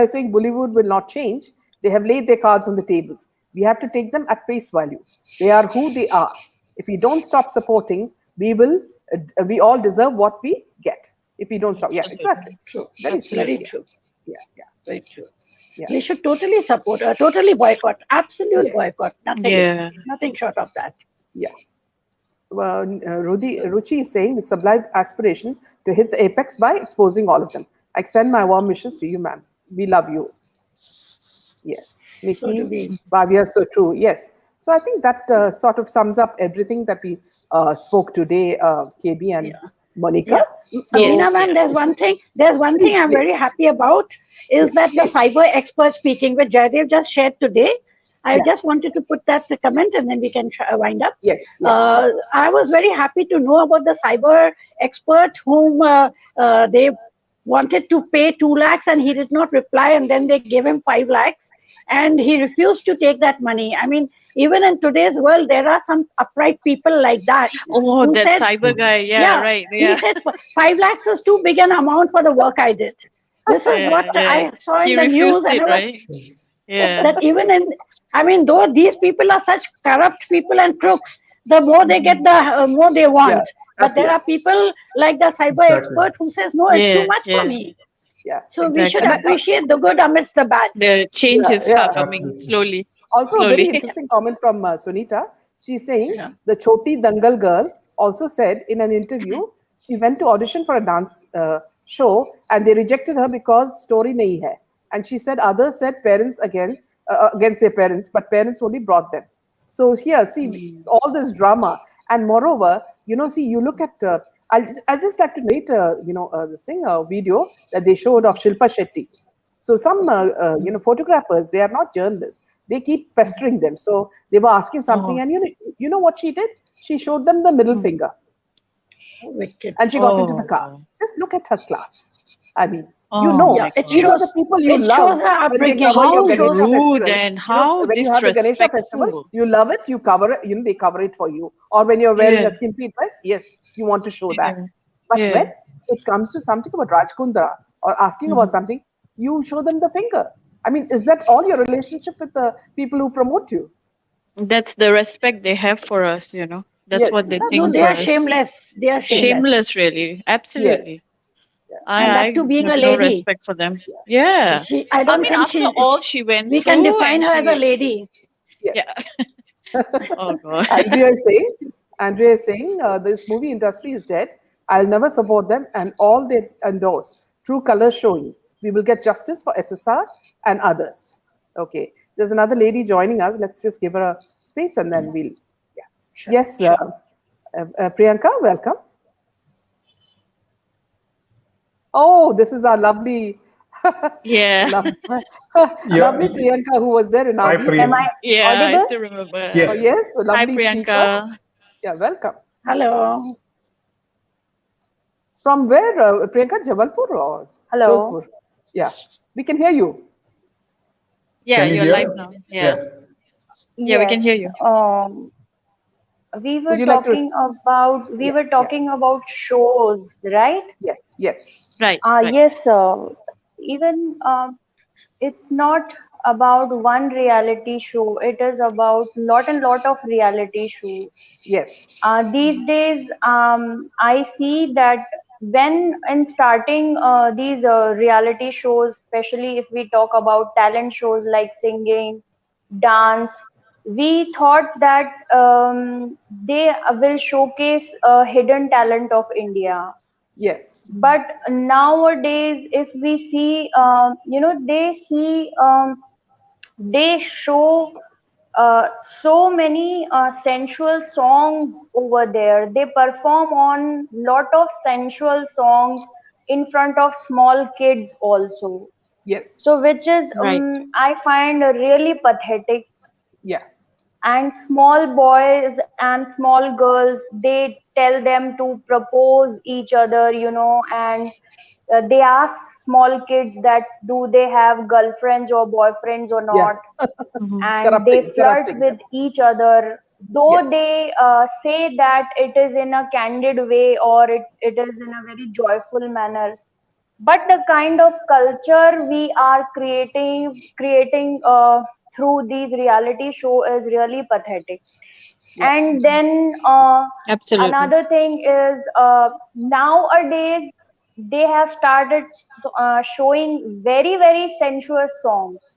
is saying Bollywood will not change. They have laid their cards on the tables. We have to take them at face value. They are who they are. If we don't stop supporting, we will. We all deserve what we get. If we don't stop, yeah, exactly. Absolutely. True. Very That's true. very Yeah, true. yeah, yeah, Very true. yeah. We should totally support, totally boycott, absolute Yes, boycott. Nothing else. Yeah. Nothing short of that. yeah. Well, Ruchi is saying it's a blind aspiration to hit the apex by exposing all of them. I extend my warm wishes to you, ma'am. We love you. Yes, So do Nikki, we. Bhavya, so true. Yes. So I think that sort of sums up everything that we spoke today, KB and Yeah. Monica. Yeah, Meena So Yes. ma'am, Yeah. there's one thing. There's one thing please, I'm yes, very happy about is yeah, that the please, cyber expert speaking, which Jaidev just shared today. I yeah, just wanted to put that to comment and then we can wind up. yes, yeah, I was very happy to know about the cyber expert whom they wanted to pay 2 lakhs and he did not reply, and then they gave him 5 lakhs and he refused to take that money. I mean, even in today's world, there are some upright people like that Oh, who that said, cyber guy. Yeah. yeah, Right. he Yeah. said 5 lakhs is too big an amount for the work I did. This is Yeah. what Yeah. I saw in He the news, refused and it. I was Right. Yeah. that even in, I mean, though these people are such corrupt people and crooks, the more they get, Mhm. the more they yeah, want. But there happier. are people like the cyber Exactly. expert who says, no, it's too Yeah. much for Yeah. me. Yeah. So we should And Exactly. appreciate the good amidst the bad. The change yeah, is yeah. coming Absolutely. slowly. Also, a very Slowly. interesting comment from Sunita. She's saying Yeah. the Choti Dangal girl also said in an interview she went to audition for a dance show and they rejected her because story nahi hai. And she said others said parents against their parents, but parents only brought them. So here, see Mm. all this drama, and moreover, see, you look at. I just like to narrate, this thing, a video that they showed of Shilpa Shetty. So some, photographers, they are not journalists. They keep pestering them. So they were asking something, Oh. and you know what she did? She showed them the middle Mm. finger, Wicked. and she got into the Oh car. God. Just look at her class. I mean, Oh Yeah, my it these God. are shows, the people you it love shows her when they upbringing. cover It your How Ganesha shows. rude festival. and how When you have the Ganesha festival, disrespectful. you love it, you cover it, they cover it for you. Or when you're wearing Yeah. a skimpy dress, yes, you want to show that. Yeah. But when Yeah. it comes to something about Rajkundra or asking about Mhm. something, you show them the finger. I mean, is that all your relationship with the people who promote you? That's the respect they have for us. That's what Yes, they No, think they for are us. shameless. They are yes, shameless. Shameless, really. yes, Absolutely. yeah, And I that too being have a no lady. respect for them. yeah, Yeah. She, I I don't mean, think after all she went we can through define and her as a she, lady. yes. yeah. Oh God. Andrea is saying, this movie industry is dead. I'll never support them and all they endorse. True colors showing. We will get justice for SSR and others. Okay. There's another lady joining us. Let's just give her a space and then we'll. Yeah. Sure, Yes, sure. Priyanka, welcome. Oh, this is our lovely, Yeah. love, Yeah. lovely Priyanka who was there in our Hi, meeting. Am Priyan. I Yeah, I audible? still remember. Oh, Yes. yes, a Hi, lovely speaker. Priyanka. Yeah, welcome. Hello. From where, Priyanka? Jabalpur or Hello. Jodhpur? Yeah, we can hear you. Yeah, Can you you're hear live us? now. Yeah. Yeah. Yeah, we can Yes. hear you. We Would were you like to? talking about we Yeah, were yeah, talking about shows, right? yes, yes, Right, right. Yes. Even it's not about one reality show. It is about lot and lot of reality shows. yes, These days, I see that when in starting these reality shows, especially if we talk about talent shows like singing, dance, we thought that they will showcase a hidden talent of India. yes, But nowadays, if we see, they show so many sensual songs over there. They perform on lot of sensual songs in front of small kids also. yes, So which is Right. I find really pathetic. yeah, And small boys and small girls, they tell them to propose each other, and they ask small kids that do they have girlfriends or boyfriends or yeah. not, Hmm. and they Corrupting, flirt corrupting with them. each other though Yes. they say that it is in a candid way or it is in a very joyful manner, but the kind of culture we are creating through these reality show is really pathetic. Yeah. And then Absolutely. another thing is nowadays they have started showing very very sensuous songs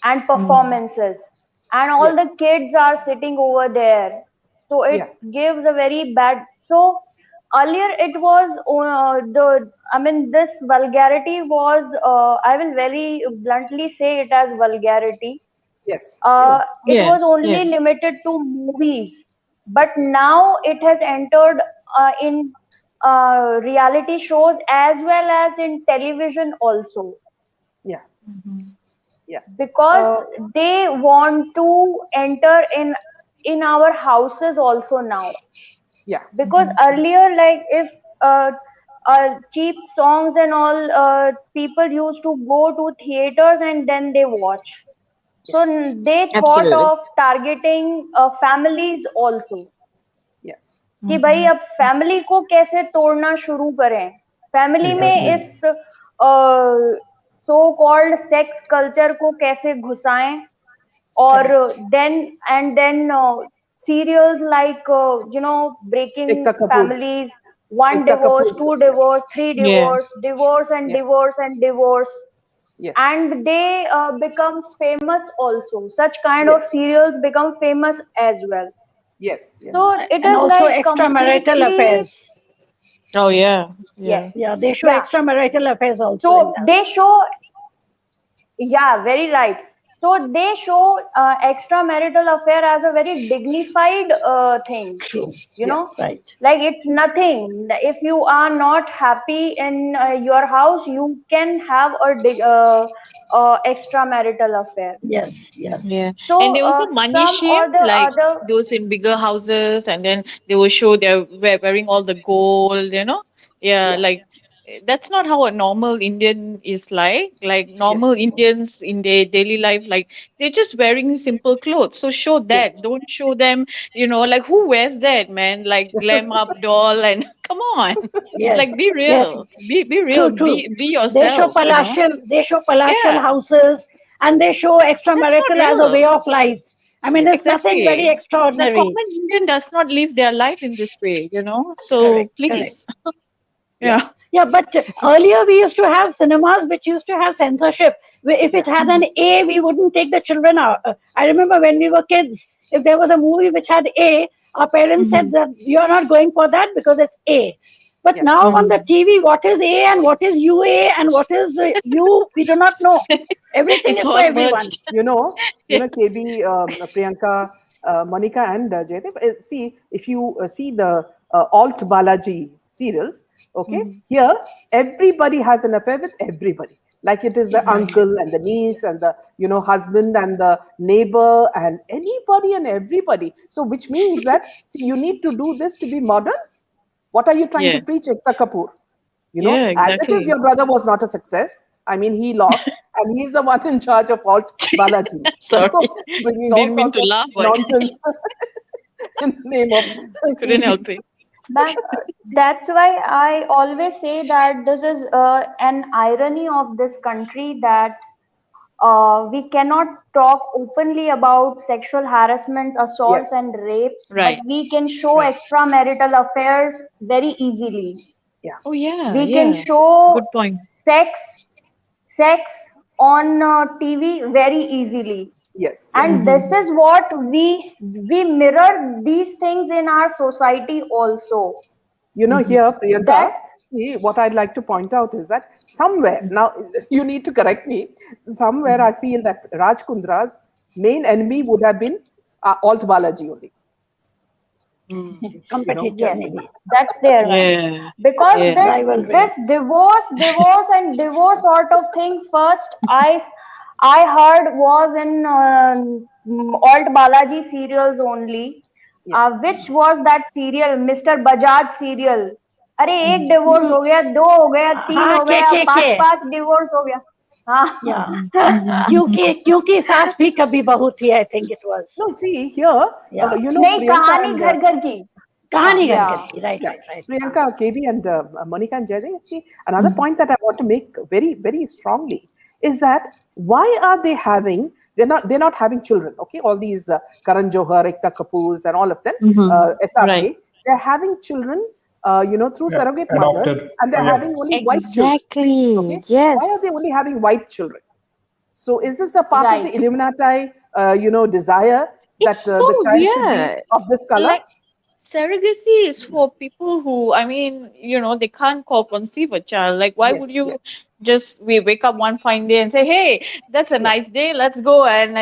and Mm. performances, and all Yes. the kids are sitting over there, so it Yeah. gives a very bad. So earlier it was the I mean this vulgarity was I will very bluntly say it as vulgarity. Yes. It Yeah, was only yeah. limited to movies, but now it has entered in reality shows as well as in television also, Yeah. Mhm. Yeah. because Uh, they want to enter in our houses also now. yeah. Because earlier, like if uh, cheap songs and all, people used to go to theaters and then they watch. Yeah. So they thought Absolutely. of targeting families also, Yes. कि भाई Mhm. अब family को कैसे तोड़ना शुरू करें, family में Exactly. इस सो कॉल्ड सेक्स कल्चर को कैसे घुसाएं, or Correct. then serials like breaking Ekta Kapoor's. families, one Ekta divorce, Kapoor's. two divorce, three Yeah. divorce, divorce and Yeah. divorce and divorce, Yes. and they become famous also. Such kind of Yes. serials become famous as well. Yes. Yes. So it And is also like extramarital completely, affairs. Oh yeah. yes, Yeah. Yeah, they show yeah. extramarital affairs also in So that. they show, yeah, very right. So they show extramarital affair as a very dignified thing, True. Yeah. Right. like it's nothing. If you are not happy in your house, you can have a extramarital affair. Yes. Yes. Yeah. And So they also money some shame or the like other, those in bigger houses, and then they will show they're wearing all the gold, you know? Yeah, Yeah. like that's not how a normal Indian is like. Like Yes. normal Indians in their daily life, like they're just wearing simple clothes. So show Yes. that. Don't show them, like who wears that, man? Like glam up doll and come on. Yes. Like be Yes. real. Be real. True. True. Be They show yourself. palatial. They show palatial Yeah. houses, and they show That's not extramarital as a way real. of life. I mean, Yes. it's nothing very Exactly. The extraordinary. common Indian does not live their life in this way. So Correct. Correct. please. Yeah. Yeah. Yeah, but earlier we used to have cinemas which used to have censorship. If it Yeah. had an Mhm. A, we wouldn't take the children out. I remember when we were kids, if there was a movie which had A, our parents said Mhm. that you're not going for that because it's A. But Yeah. now on the Mhm. TV, what is A and what is UA and what is U, we do not know. Everything It's is for all everyone. merged. KB, Priyanka, Monica, and Jaydev. See, if you see the Alt Balaji serials, okay, Mhm. here everybody has an affair with everybody. Like it is the Exactly. uncle and the niece and the husband and the neighbor and anybody and everybody. So which means that see you need to do this to be modern. What are you trying to Yeah. preach, Ekta Kapoor? Yeah, As it is, exactly. your brother was not a success. I mean, he lost, and he's the one in charge of Alt Balaji, Sorry. bringing all Didn't mean sorts to of laugh, but nonsense in the name of the couldn't help series. it. ma'am, that's why I always say that this is an irony of this country, that we cannot talk openly about sexual harassments, assaults, Yes, and rapes, but Right. we can show Right. extramarital affairs very easily. yeah, Oh yeah, We can yeah. show Good point. sex, sex on TV very easily, yes, yes. and this Mhm. is what we mirror these things in our society also. Mhm. Here, That Priyanka, see, what I'd like to point out is that somewhere, now you need to correct me, somewhere Mhm. I feel that Raj Kundra's main enemy would have been Alt Balaji only. Mm. You know, Competitor, yes, maybe. that's there, ma'am. Yeah. Because Yeah. this Rivalry. divorce and divorce sort of thing, first I heard was in alt Balaji serials only, yeah, which was that serial, Mr. Bajaj serial. अरे एक Mhm. Divorce Hmm. हो गया, दो हो गया, तीन हाँ, हो K गया, K पांच K. पांच डिवोर्स हो गया. Yeah. Mhm. क्योंकि सास भी कभी बहू थी, I think it was. No, see here, Yeah. नहीं, Priyanka कहानी and घर घर की. कहानी घर Yeah. घर की. Right, yeah, right, right. Priyanka, KB, and Monica and Jaidev. See, another Mhm. point that I want to make very, very strongly is that why are they having? They're not having children. Okay, all these Karan Johar, Ekta Kapoors, and all of them, Right. SRK, they're having children, through Yeah, surrogate mothers, adopted. and they're Yeah. having only white children. Exactly. Okay, why are they Yes. only having white children? So is this a part of Right. the Illuminati, desire that It's so the child should be weird. of this color? Like, surrogacy is for people who, I mean, they can't conceive a child. Like, why would Yes, you yes, just we wake up one fine day and say, "Hey, that's a yeah. nice day. Let's go and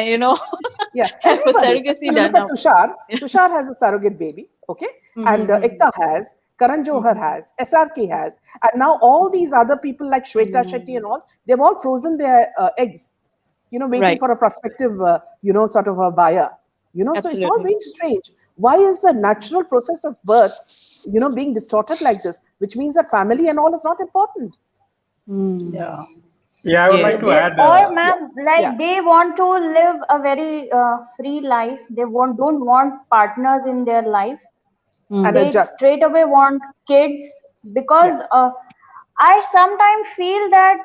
Yeah, have a everybody. surrogacy So you look done at up." Tushar. Tushar has a surrogate baby, okay, and Mm-hmm. Ekta has, Karan Johar has, SRK has, and now all these other people like Shweta Shetty and all, they've all frozen their eggs, waiting Right. for a prospective, sort of a buyer. So it's all Absolutely. very strange. Why is the natural process of birth, being distorted like this? Which means that family and all is not important. Mm. Yeah. Yeah, I would Yeah. like to They, add. or Yeah, ma'am, yeah, like they want to live a very free life. They don't want partners in their life. and Mm. They adjust. straight away want kids Yeah, because I sometimes feel that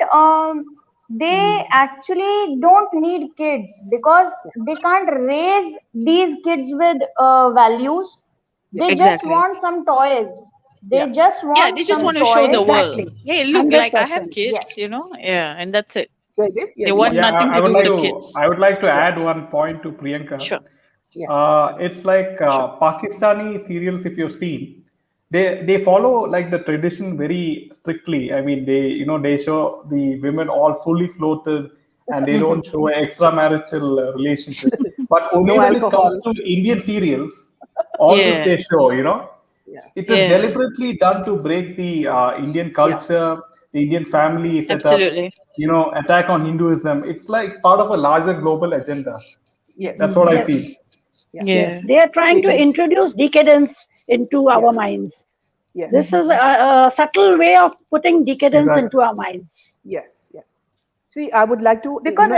they Mm. actually don't need kids because yeah, they can't raise these kids with values. yeah, They just Exactly. want some toys. yeah. They just Yeah, want they just some want to show the toys. world. Exactly. Hey, look, like I have 100%. kids, Yes. yeah, and that's it. Jaidev, yeah, They you want want Yeah, to? nothing I to would do with like the to. kids. I would like to Yeah, add one point to Priyanka. Sure. yeah, It's like Sure. Pakistani serials. If you've seen, they follow like the tradition very strictly. I mean, they show the women all fully clothed, and they Hmm. don't show extramarital relationship. But only no when it comes alcohol. to Indian serials, all this Yeah. they show. Yeah, It is Yeah. deliberately done to break the Indian yeah, culture, the Indian family setup. Absolutely. Attack on Hinduism. It's like part of a larger global agenda. yes, That's what I Hmm. feel. Yes. yeah, Yes. Yeah. They are trying to KB, introduce decadence into yeah, our minds. yes. This is Hmm. a subtle way of putting decadence Exactly. into our minds. Yes, yes. See, I would like to, Because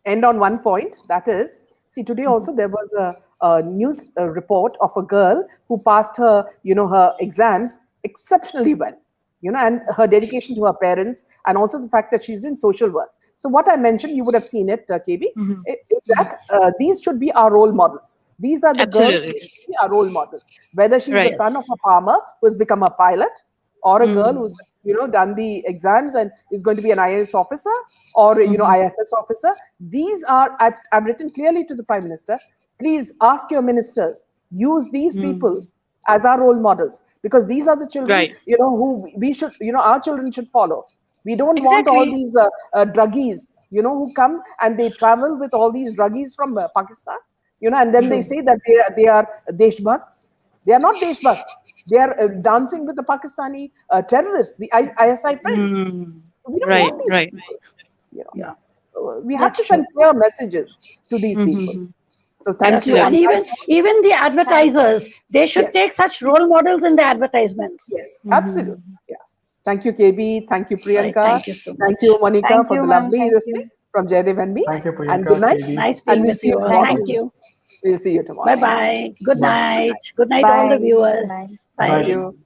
end on one point. That is, see, today also there was a news report of a girl who passed her exams exceptionally well. And her dedication to her parents, and also the fact that she's in social work. So what I mentioned, you would have seen it, KB, Hmm. is Hmm. that these should be our role models. These are the girls who Absolutely. should be our role models. Whether she's the Right. son Yes. of a farmer who has become a pilot, or a girl Mm. who's done the exams and is going to be an IAS officer, or Hmm. IFS officer. These are, I've written clearly to the Prime Minister, please ask your ministers, use these people Mm. as our role models, because these are the children Right. who we should, our children should follow. We don't want all Exactly. these druggies, who come and they travel with all these druggies from Pakistan, and then they True. say that they are deshbhakts. They are not deshbhakts. They are dancing with the Pakistani terrorists, the ISI friends. Mm. So we don't Right. want these Right. people. You know. Yeah. So we have That's to send true. clear messages to these people. Mm-hmm. So thank That's you true. And on Absolutely. that even note. even the thank advertisers, they should Yes, take such role models in the advertisements. yes, absolutely. Mm-hmm. Yeah. Thank you, KB. Thank you, Right. Priyanka. Thank you so Thank you, much. Monica, thank for you, the ma'am. lovely Thank this thing you. from Jaydev and me. Thank you, And good Priyanka, night. It's KB. nice And being we'll with see you you all. Thank tomorrow. Thank you. you. We'll see you tomorrow. Bye Thank you. bye. Good Bye. Good night. night. Good night, all the Bye. Good viewers. night. Good Thank night. Bye. you.